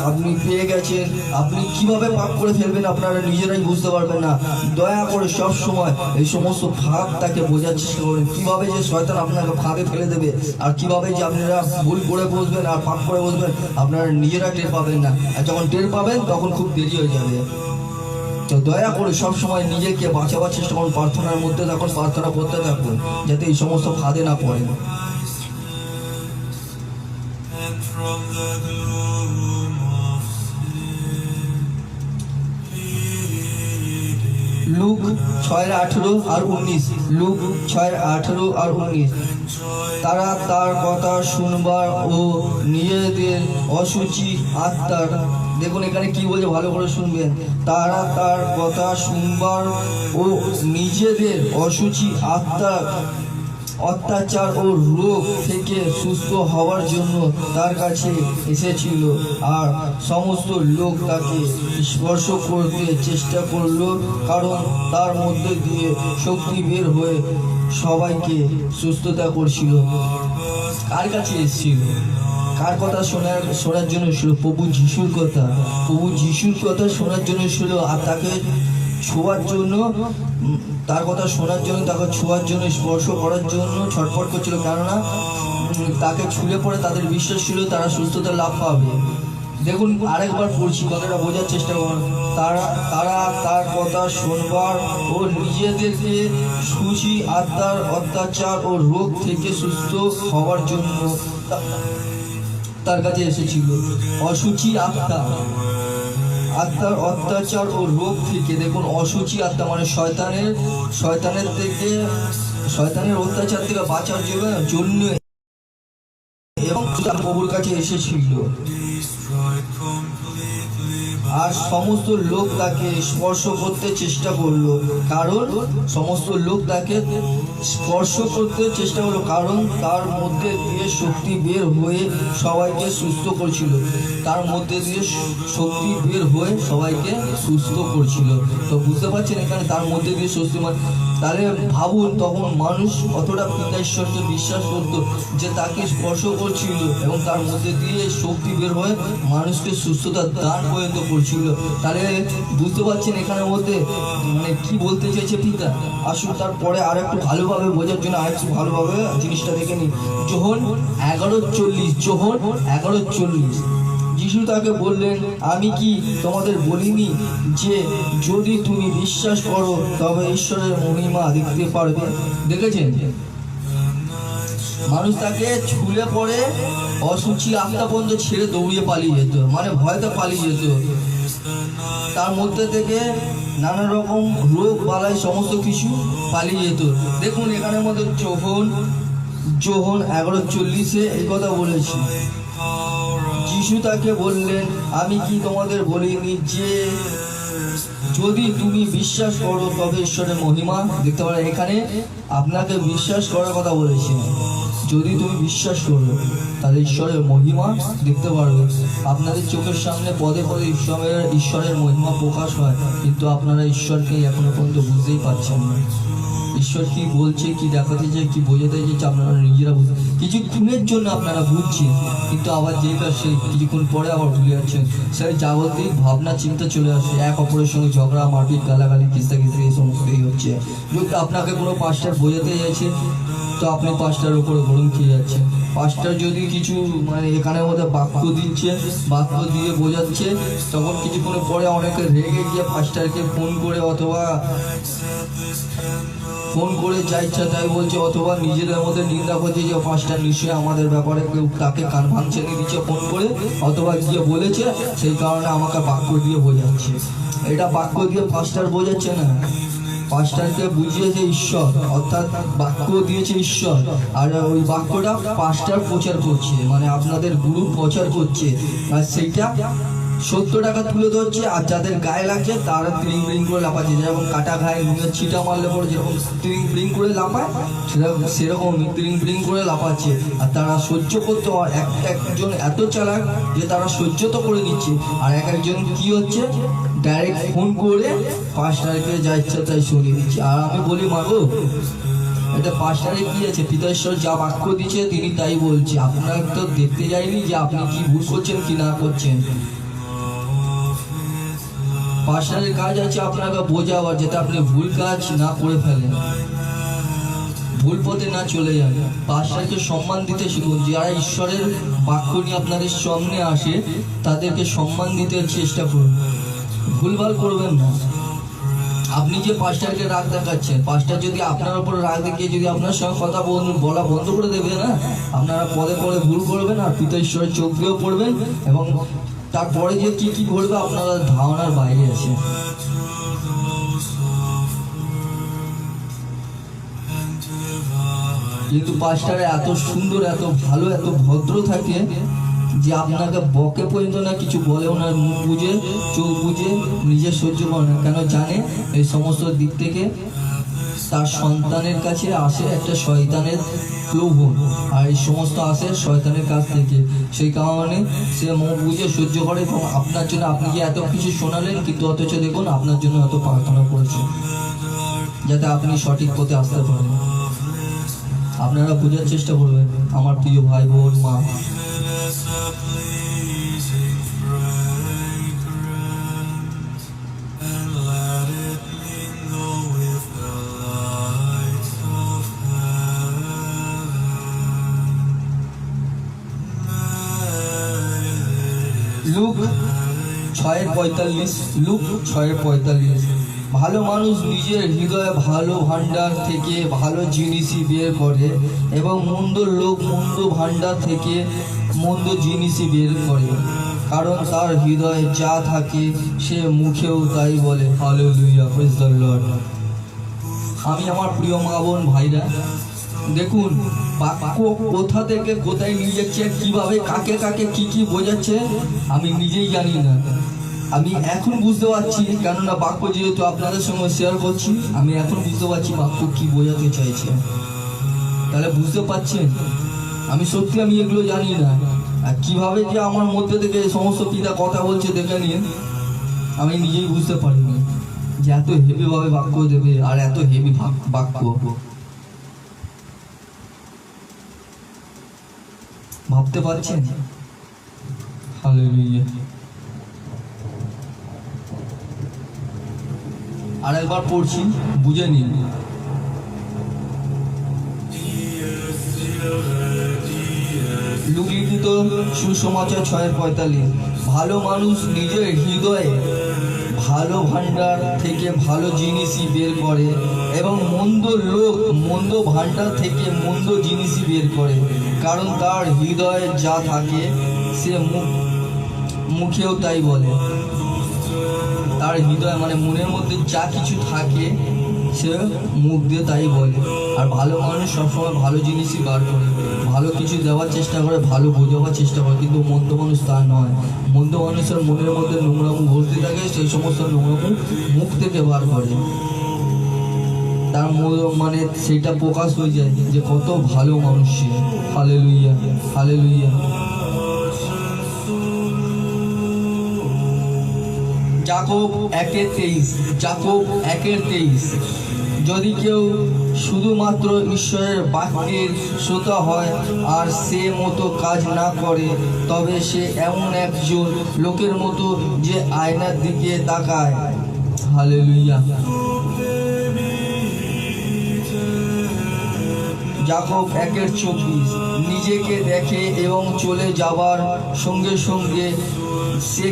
আপনি পেয়ে গেছেন, আপনি কিভাবে পাপ করে ফেলবেন আপনারা নিজেরাই বুঝতে পারবেন না। দয়া করে সব সময় এই সমস্ত ফাঁদ তাকে বোঝার চেষ্টা করেন, কিভাবে যে শয়তান আপনাকে ফাঁদে ফেলে দেবে আর কিভাবে যে আপনারা ভুল করে বসবেন আর পাপ করে বসবেন আপনারা নিজেরা টের পাবেন না, আর যখন টের পাবেন তখন খুব দেরি হয়ে যাবে। তো দয়া করে সবসময় নিজেকে বাঁচাবার চেষ্টা করুন, প্রার্থনার মধ্যে থাকুন, প্রার্থনা করতে থাকুন যাতে এই সমস্ত ফাঁদে না পড়েন। and from the gloom of sin, leading Luke 6:18 আর 19, লুক 6:18 আর 19। তারা তার কথা শুনবার ও নিজেদের অসুচি আত্মার, দেখুন এখানে কি বলছে ভালো করে শুনবেন, তারা তার কথা শুনবার ও নিজেদের অসুচি আত্মার অত্যাচার ও রোগ থেকে সুস্থ হওয়ার জন্য তার কাছে এসেছিল। আর সমস্ত লোক তাকে স্পর্শ করতে চেষ্টা করলো, কারণ তার মধ্যে দিয়ে শক্তি বের হয়ে সবাইকে সুস্থতা করছিল। কার কাছে এসেছিল? কার কথা শোনার জন্য ছিল? প্রভু যিশুর কথা। প্রভু যিশুর কথা শোনার জন্য ছিল, আর তাকে ছোঁয়ার জন্য, তার কথা শোনার জন্য, তাকে ছোঁয়ার জন্য, স্পর্শ করার জন্য ছটফট করছিল, কেননা তাকে ছুঁলে পরে তাদের বিশ্বাস ছিল তারা সুস্থতা লাভ পাবে। দেখুন আরেকবার পড়ছি, কথাটা বোঝার চেষ্টা করুন। তারা তার কথা শুনবার ও নিজেদেরকে সুচি আত্মার অত্যাচার ও রোগ থেকে সুস্থ হওয়ার জন্য তার কাছে এসেছিল। অসুচি আত্মার অত্যাচার ও রোগ থেকে, দেখুন অসুচি আত্মা মানে শয়তানের অত্যাচার থেকে বাঁচার জন্য এবং প্রভুর কাছে এসেছিল। destroyed completely আর সমস্ত লোক তাকে স্পর্শ করতে চেষ্টা করলো, কারণ সমস্ত লোক তাকে স্পর্শ করতে চেষ্টা করলো, কারণ তার মধ্যে দিয়ে শক্তি বের হয়ে সবাইকে সুস্থ করছিল। তার মধ্যে দিয়ে শক্তি বের হয়ে সবাইকে সুস্থ করছিল। তো বুঝতে পারছেন এখানে তার মধ্যে দিয়ে স্বস্তি, তাহলে ভাবুন তখন মানুষ কতটা পিতা ঈশ্বরকে বিশ্বাস করতো যে তাকে স্পর্শ করছিল এবং তার মধ্যে দিয়ে শক্তি বের হয়ে মানুষকে সুস্থতা দান পর্যন্ত করছিল। তাহলে বুঝতে পারছেন এখানের মধ্যে মানে কি বলতে চেয়েছে পিতা। আসুন তারপরে আর একটু ভালোভাবে বোঝার জন্য আর একটু ভালোভাবে জিনিসটা দেখে নিই। যোহন 11:40, যিশু তাকে বললেন, আমি কি তোমাদের বলিনি যে যদি তুমি বিশ্বাস করো তবে ঈশ্বরের মহিমা দেখতে পারবে? দেখেছেন মানুষ তাকে ছুলে পরে অসুচি আত্মা পর্যন্ত ছেড়ে দৌড়িয়ে পালিয়ে যেত, মানে ভয়তে পালিয়ে যেত। তার মধ্যে থেকে নানা রকম রোগ বালাই সমস্ত কিছু পালিয়ে যেত। দেখুন এখানের মধ্যে যোহন 11:40 এই কথা বলেছি। যিশু তাকে বললেন, আমি কি তোমাদের বলিনি যে যদি তুমি বিশ্বাস করো তবে ঈশ্বরের মহিমা দেখতে পারো? এখানে আপনাকে বিশ্বাস করার কথা বলেছি। যদি তুমি বিশ্বাস করো তাহলে ঈশ্বরের মহিমা দেখতে পারবে। আপনাদের চোখের সামনে পদে পদে ঈশ্বরের মহিমা প্রকাশ হয়, কিন্তু আপনারা ঈশ্বরকে এখনো পর্যন্ত বুঝতেই পারছেন না। ঈশ্বর কি বলছে, কি দেখাতে চাই, কি বোঝাতে চাইছে আপনারা নিজেরা বুঝতে, কিছুক্ষণের জন্য আপনারা বুঝছেন, কিন্তু আবার যে কাজ সেই কিছুক্ষণ পরে আবার ভুলে যাচ্ছেন। সেই জাগতিক ভাবনা চিন্তা চলে আসে, এক অপরের সঙ্গে ঝগড়া, মারপিট, গালাগালি, কিস্তাকিস্তি এই সমস্তই হচ্ছে। যদি আপনাকে কোনো পাস্টার বোঝাতে চাইছে তো আপনি পাস্টার উপরে গরম খেয়ে যাচ্ছেন। পাস্টার যদি কিছু মানে এখানের মধ্যে বাক্য দিচ্ছে, বাক্য দিয়ে বোঝাচ্ছে, তখন কিছুক্ষণ পরে অনেকে রেগে গিয়ে পাস্টারকে ফোন করে অথবা যা ইচ্ছা তাই বলছে, অথবা নিজেদের মধ্যে নিন্দা করছে যে পাস্টার নিশ্চয়ই আমাদের ব্যাপারে কেউ তাকে কান ভাঙছে দিচ্ছে ফোন করে, অথবা গিয়ে বলেছে সেই কারণে আমাকে বাক্য দিয়ে বোঝাচ্ছে। এটা বাক্য দিয়ে পাস্টার বোঝাচ্ছে না, পাস্টারকে বুঝিয়েছে ঈশ্বর, অর্থাৎ বাক্য দিয়েছে ঈশ্বর, আর ওই বাক্যটা পাস্টার প্রচার করছে, মানে আপনাদের গুরু প্রচার করছে, আর সেইটা 70 টাকা তুলে ধরছে, আর যাদের গায়ে লাগছে তারা ত্রিং ব্রিং করে লাফাচ্ছে। যেরকম কাটা গায়ে নুনের ছিটা মারলে পরে যেরকম ত্রিং ব্রিং করে লাফায়, সেরকম ত্রিং ব্রিং করে লাফাচ্ছে। আর তারা সহ্য করতে, একজন এত চালাক যে তারা সহ্য তো করে নিচ্ছে, আর একজন কি হচ্ছে ডাইরেক্ট ফোন করে পাস্টারকে যা ইচ্ছা তাই শুনিয়ে দিচ্ছে। আর আমি বলি মাগো, এটা পাস্টারে কি আছে? পিতা ঈশ্বর যা বাক্য দিচ্ছে তিনি তাই বলছে। আপনারা তো দেখতে যায়নি যে আপনি কি ভুল করছেন কি না করছেন। পাস্টারের কাজ আছে আপনাকে বোঝাবার, যাতে আপনি ভুল কাজ না করে ফেলেন, ভুল পথে না চলে যান। পাস্টারকে সম্মান দিতে শিখুন। যারা ঈশ্বরের বাক্য নিয়ে আপনাদের সামনে আসে তাদেরকে সম্মান দিতে চেষ্টা করুন, ভুলভাল করবেন না। আপনি যে পাস্টারকে রাগ দেখাচ্ছেন, পাস্টার যদি আপনার উপর রাগ দেখিয়ে যদি আপনার সঙ্গে কথা বলা বন্ধ করে দেবে না, আপনারা পদে পদে ভুল করবেন আর পিতা ঈশ্বরের চোখ দিয়েও পড়বেন, এবং তারপরে যে কি কি ঘটবে আপনারা ধারণার বাইরে আছে। কিন্তু পাস্টারে এত সুন্দর, এত ভালো, এত ভদ্র থাকে যে আপনাকে বকে পর্যন্ত না কিছু বলে, ওনার মুখ বুঝে চোখ বুঝে নিজে সহ্য করে না, কেন জানে এই সমস্ত দিক থেকে তার সন্তানের কাছে আসে একটা শয়তানের প্রলোভন, আর এই সমস্ত আসে শয়তানের কাছ থেকে। সেই কারণে সে মুখ বুঝে সহ্য করে, এবং আপনার জন্য আপনি যে এত কিছু শোনালেন কিন্তু অথচ দেখুন আপনার জন্য এত প্রার্থনা করেছে যাতে আপনি সঠিক পথে আসতে পারেন। আপনারা বোঝার চেষ্টা করবেন আমার প্রিয় ভাই বোন মা। Look 6:45, look 6:45। ভালো মানুষ নিজের হৃদয়ে ভালো ভাণ্ডার থেকে ভালো জিনিসই বের করে, এবং মন্দ লোক মন্দ ভাণ্ডার থেকে মন্দ জিনিসই বের করে, কারণ তার হৃদয়ে যা থাকে সে মুখেও তাই বলে। Hallelujah, praise the Lord. আমি আমার প্রিয় মা বোন ভাইরা, দেখুন বাক্য কোথা থেকে কোথায় নিয়ে যাচ্ছে, কিভাবে কাকে কাকে কি কি বোঝাচ্ছে আমি নিজেই জানি না। আমি এখন বুঝতে পারছি, কেননা বাক্য যেহেতু আপনাদের সঙ্গে শেয়ার করছি, আমি এখন বুঝতে পারছি বাক্য কি বোঝাতে চাইছে। তাহলে বুঝতে পারছেন, আমি সত্যি আমি এগুলো জানি না, আর কিভাবে যে আমার মধ্যে থেকে এই সমস্ত পিতা কথা বলছে দেখে নিন, আমি নিজেই বুঝতে পারিনি যে এত হেভিভাবে বাক্য দেবে আর এত হেভি বাক্য। ভাবতে পারছেন? হালেলুয়া। আর একবার পড়ছি, বুঝে নিন। লুক লিখিত সুসমাচার 6:45। ভালো মানুষ নিজের হৃদয়ে ভালো ভাণ্ডার থেকে ভালো জিনিসই বের করে, এবং মন্দ লোক মন্দ ভাণ্ডার থেকে মন্দ জিনিসই বের করে, কারণ তার হৃদয়ে যা থাকে সে মুখেও তাই বলে। তার হৃদয় মানে মনের মধ্যে যা কিছু থাকে সে মুখ দিয়ে তাই বলে। আর ভালো মানুষ সবসময় ভালো জিনিসই বার করে, ভালো কিছু দেওয়ার চেষ্টা করে, ভালো বোঝাবার চেষ্টা করে, কিন্তু মন্দ মানুষ তা নয়। মন্দ মানুষের মনের মধ্যে নোংরামু ভর্তি থাকে, সেই সমস্ত নোংরামু মুখ থেকে বার করে, তার মানে সেটা প্রকাশ হয়ে যায় যে কত ভালো মানুষ সে। Hallelujah, hallelujah. যাকোব 1:23, যাকোব 1:23। যদি কেউ শুধুমাত্র ঈশ্বরের বাক্যের শ্রোতা হয় আর সে মতো কাজ না করে, তবে সে এমন একজন লোকের মতো যে আয়নার দিকে তাকায়। হালেলুয়া। যাকোব 1:24। নিজেকে দেখে এবং চলে যাবার সঙ্গে সঙ্গে সে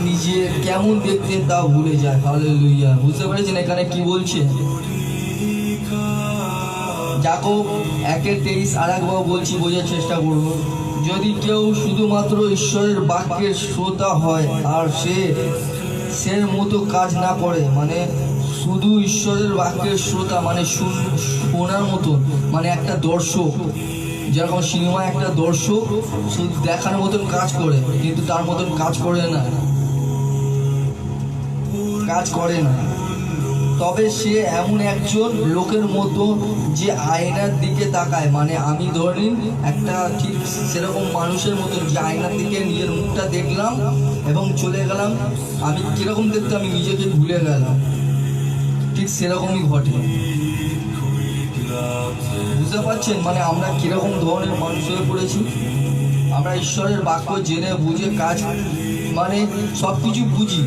নিজে কেমন দেখতে তা ভুলে যায়। হালেলুয়া। বুঝতে পেরেছেন এখানে কি বলছে? যাকোব 1:23 আর একবার বলছি, বোঝার চেষ্টা করুন। যদি কেউ শুধুমাত্র ঈশ্বরের বাক্যের শ্রোতা হয় আর সে মতো কাজ না করে, মানে শুধু ঈশ্বরের বাক্যের শ্রোতা মানে শোনার মতন, মানে একটা দর্শক, যেরকম সিনেমায় একটা দর্শক শুধু দেখার মতন কাজ করে কিন্তু তার মতন কাজ করে না, তবে সে এমন একজন লোকের মতো যে আয়নার দিকে তাকায়। মানে আমি ধরে নিন একটা ঠিক সেরকম মানুষের মতো যে আয়নার দিকে নিজের মুখটা দেখলাম এবং চলে গেলাম, আমি কিরকম দেখতে আমি নিজেকে ভুলে গেলাম, ঠিক সেরকমই ঘটে। বুঝতে পারছেন মানে আমরা কিরকম ধরনের মানুষ হয়ে পড়েছি? আমরা ঈশ্বরের বাক্য জেনে বুঝে কাজ মানে সব কিছু বুঝি,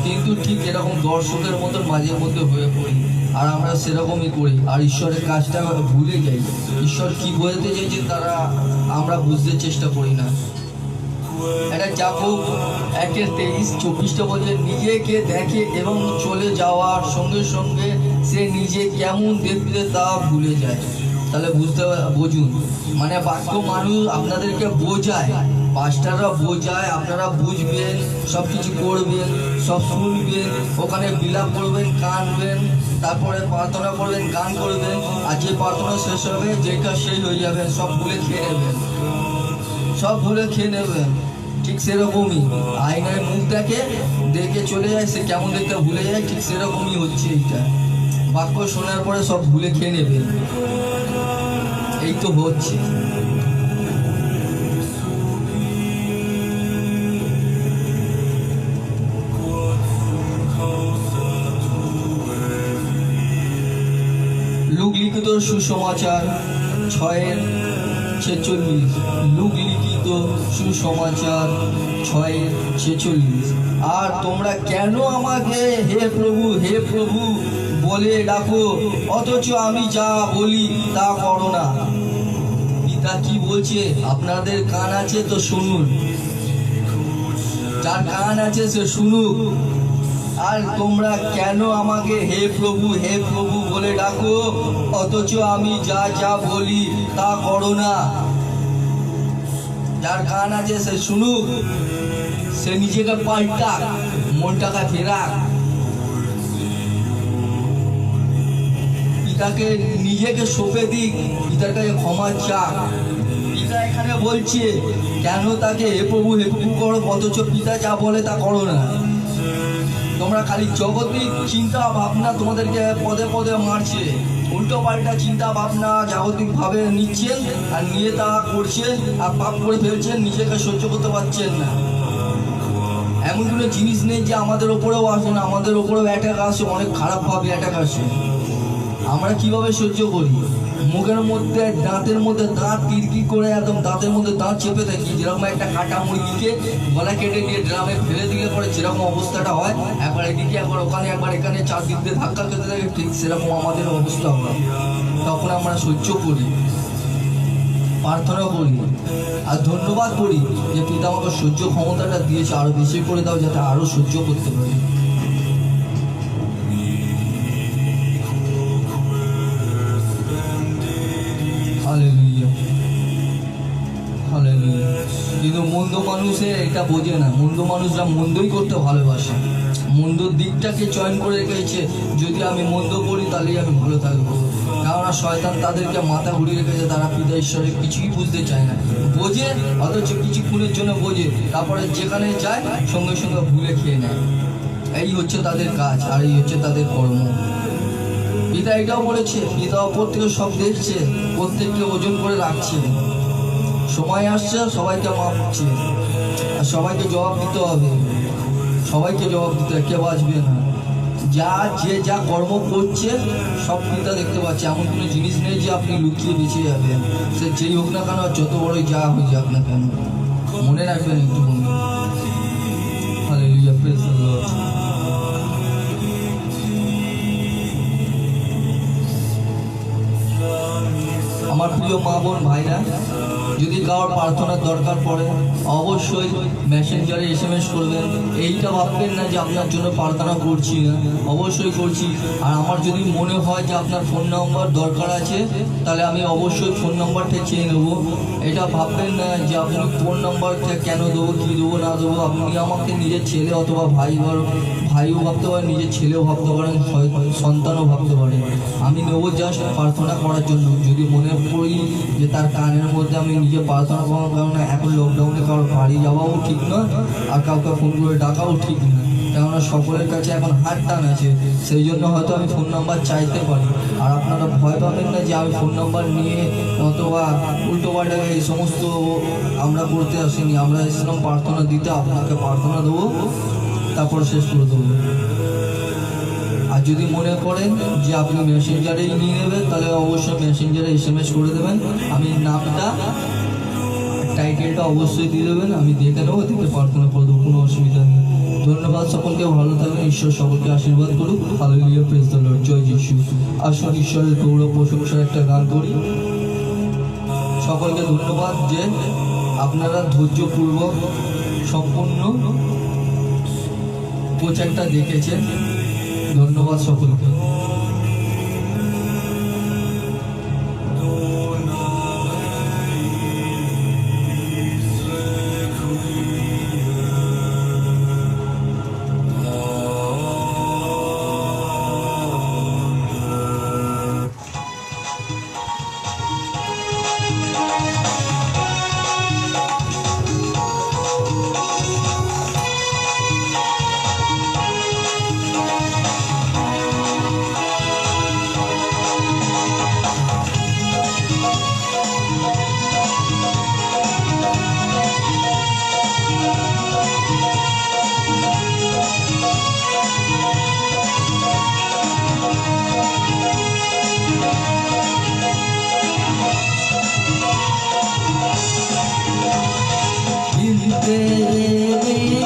কিন্তু ঠিক এরকম দর্শকের মতো মাঝে মধ্যে হয়ে পড়ি, আর আমরা সেরকমই করি, আর ঈশ্বরের কাজটা ভুলে যাই। ঈশ্বর কি বলতে চাইছে তারা আমরা বুঝতে চেষ্টা করি না। এটা যাকব 1:23-24 বলছে, নিজেকে দেখে এবং চলে যাওয়ার সঙ্গে সঙ্গে সে নিজে কেমন দেখতে তা ভুলে যায়। তাহলে বুঝুন, মানে বাক্য মানুষ আপনাদেরকে বোঝায়, পাস্টাররা বোঝায়, আপনারা বুঝবেন, সব কিছু করবেন, সব শুনবেন, ওখানে বিলাপ করবেন, কাঁদবেন, তারপরে প্রার্থনা করবেন, গান করবেন, আর যে প্রার্থনা শেষ হবে যেটা শেষ হয়ে যাবে সব ভুলে খেয়ে নেবেন, সব ভুলে খেয়ে নেবেন। ঠিক সেরকমই আয়নায় মুখ দেখে চলে যায়, সে কেমন দেখতে ভুলে যায়, ঠিক সেরকমই হচ্ছে এইটা। বাক্য শোনার পরে সব ভুলে খেয়ে নেবেন, এই তো হচ্ছে। লুক লিখিত সুসমাচার 6:46, লুক লিখিত সুসমাচার 6:46। আর তোমরা কেন আমাকে হে প্রভু বলে ডাকো, অথচ আমি যা বলি তা করো না। পিতা কি বলছে? আপনাদের কান আছে তো শুনুন, যার কান আছে সে শুনুক। আর তোমরা কেন আমাকে হে প্রভু বলে ডাকো, অথচ আমি যা বলি তা করো না। যার কান আছে সে শুনুক, সে নিজেকে পাল্টাক, মনটাকে ফেরাক, পিতাকে নিজেকে সঁপে দিক, পিতার কাছে ক্ষমা চাক। পিতা এখানে বলছে কেন তাকে হে প্রভু করো, অথচ পিতা যা বলে তা করো না। তোমরা খালি জগতিক চিন্তা ভাবনা তোমাদেরকে পদে পদে মারছে, উল্টো পাল্টা চিন্তা ভাবনা জাগতিক ভাবে নিচ্ছেন, আর নিয়ে তা করছেন, আর পাপ করে ফেলছেন, নিজেকে সহ্য করতে পারছেন না। এমন কোনো জিনিস নেই যে আমাদের ওপরেও আসে না, আমাদের ওপরেও অ্যাটাক আসে, অনেক খারাপভাবে অ্যাটাক আসে। আমরা কিভাবে সহ্য করি? মুখের মধ্যে দাঁতের মধ্যে দাঁত কিরকি করে একদম দাঁতের মধ্যে দাঁত চেপে থাকি, যেরকম একটা কাটা মুরগিকে গলা কেটে দিয়ে ড্রামে ফেলে দিলে পরে যেরকম অবস্থাটা হয়, একবার এদিকে একবার ওখানে একবার এখানে, চারদিক দিয়ে ধাক্কা খেতে থাকে, ঠিক সেরকম আমাদের অবস্থা হয়। তখন আমরা সহ্য করি, প্রার্থনা করি, আর ধন্যবাদ করি যে পিতা আমাকে সহ্য ক্ষমতাটা দিয়েছে, আরো বেশি করে দাও যাতে আরো সহ্য করতে পারি। কিন্তু মন্দ মানুষে এটা বোঝে না, মন্দ মানুষরা মন্দই করতে ভালোবাসে, মন্দর দিকটাকে চয়ন করে রেখেছে, যদি আমি মন্দ করি তাহলেই আমি ভালো থাকবো। কেননা শয়তান তাদেরকে মাথা ঘুরিয়ে রেখেছে, তারা পিতা ঈশ্বরের কিছুই বুঝতে চায় না, বোঝে অথচ কিছুক্ষণের জন্য বোঝে, তারপরে যেখানে যায় সঙ্গে সঙ্গে ভুলে খেয়ে নেয়। এই হচ্ছে তাদের কাজ, আর এই হচ্ছে তাদের কর্ম। পিতা এটাও বলেছে, পিতা অপর থেকে সব দেখছে, প্রত্যেককে ওজন করে রাখছে, সময় আসছে সবাইকে মাপছে, আর সবাইকে জবাব দিতে হবে, সবাইকে জবাব দিতে হবে, কে বাঁচবে না। যে যা কর্ম করছে সব পিতা দেখতে পাচ্ছে, এমন কোনো জিনিস নেই যে আপনি লুকিয়ে বেঁচে যাবেন, সে যেই হোক না কেন, যত বড়ই যা হয়ে যাক না কেন, মনে রাখবেন একটু বন্ধু। Hallelujah, praise the Lord. আমার প্রিয় মা বোন ভাইরা, যদি কারোর প্রার্থনার দরকার পড়ে অবশ্যই মেসেঞ্জারে SMS করবেন। এইটা ভাববেন না যে আপনার জন্য প্রার্থনা করছি না, অবশ্যই করছি। আর আমার যদি মনে হয় যে আপনার ফোন নাম্বার দরকার আছে, তাহলে আমি অবশ্যই ফোন নাম্বারটা চেয়ে নেবো। এটা ভাববেন না যে আপনি ফোন নাম্বারটা কেন দেবো, কী দেবো না দেবো। আপনি আমাকে নিজের ছেলে অথবা ভাইও ভাবতে পারেন, নিজের ছেলেও ভাবতে পারেন, সন্তানও ভাবতে পারেন। আমি নেবো জাস্ট প্রার্থনা করার জন্য। যদি মনে করি যে তার কানের মধ্যে আমি নিজে প্রার্থনা করার কারণে এখন লকডাউনে কারোর বাড়ি যাওয়াও ঠিক নয়, আর কাউকে ফোন করে ডাকাও ঠিক না, কেননা সকলের কাছে এখন হাত টান আছে, সেই জন্য হয়তো আমি ফোন নাম্বার চাইতে পারি। আর আপনারা ভয় পাবেন না যে আমি ফোন নাম্বার নিয়ে অথবা উল্টো পাল্টা এই সমস্ত আমরা করতে আসিনি, আমরা এসেছিলাম প্রার্থনা দিতে, আপনাকে প্রার্থনা দেবো, তারপর শেষ করে দেবো। আর যদি মনে করেন যে আপনি মেসেঞ্জারেই নিয়ে নেবেন, তাহলে অবশ্যই মেসেঞ্জারে SMS করে দেবেন, আমি নামটা টাইটেলটা অবশ্যই দিয়ে দেবেন, আমি দেখে নেবো, দেখে প্রার্থনা করে দেবো, কোনো অসুবিধা নেই। ধন্যবাদ, সকলকে ভালো থাকবেন, ঈশ্বর সকলকে আশীর্বাদ করুক। হালেলুয়া, প্রেজ দ্য লর্ড, জয় যিশু। আসুন ঈশ্বরের গৌরব প্রশংসার একটা গান করি। সকলকে ধন্যবাদ যে আপনারা ধৈর্যপূর্বক সম্পূর্ণ প্রচারটা দেখেছেন। ধন্যবাদ সকলকে।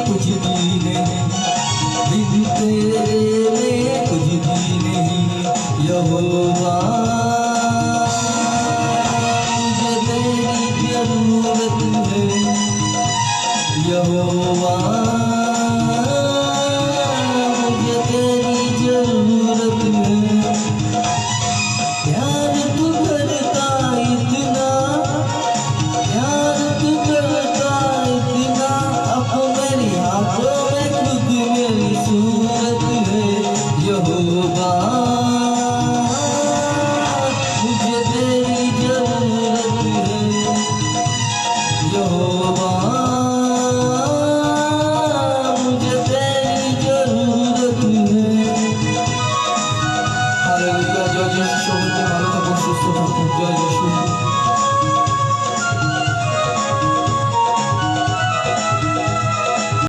कुछ भी नहीं, बिन तेरे कुछ भी नहीं यहोवा, मुझे तेरी जरूरत है यहोवा, मुझे तेरी जरूरत है। प्यार तू करता इतना, प्यार तू करता इतना, अब मेरी आंखों में खुद मेरी सूरत है यहोवा, मुझे तेरी जरूरत है यहोवा, मुझे तेरी जरूरत है। हालेलुया। जय यीशु। भालो থাকুন, সুস্থ থাকুন। জয় যीशु।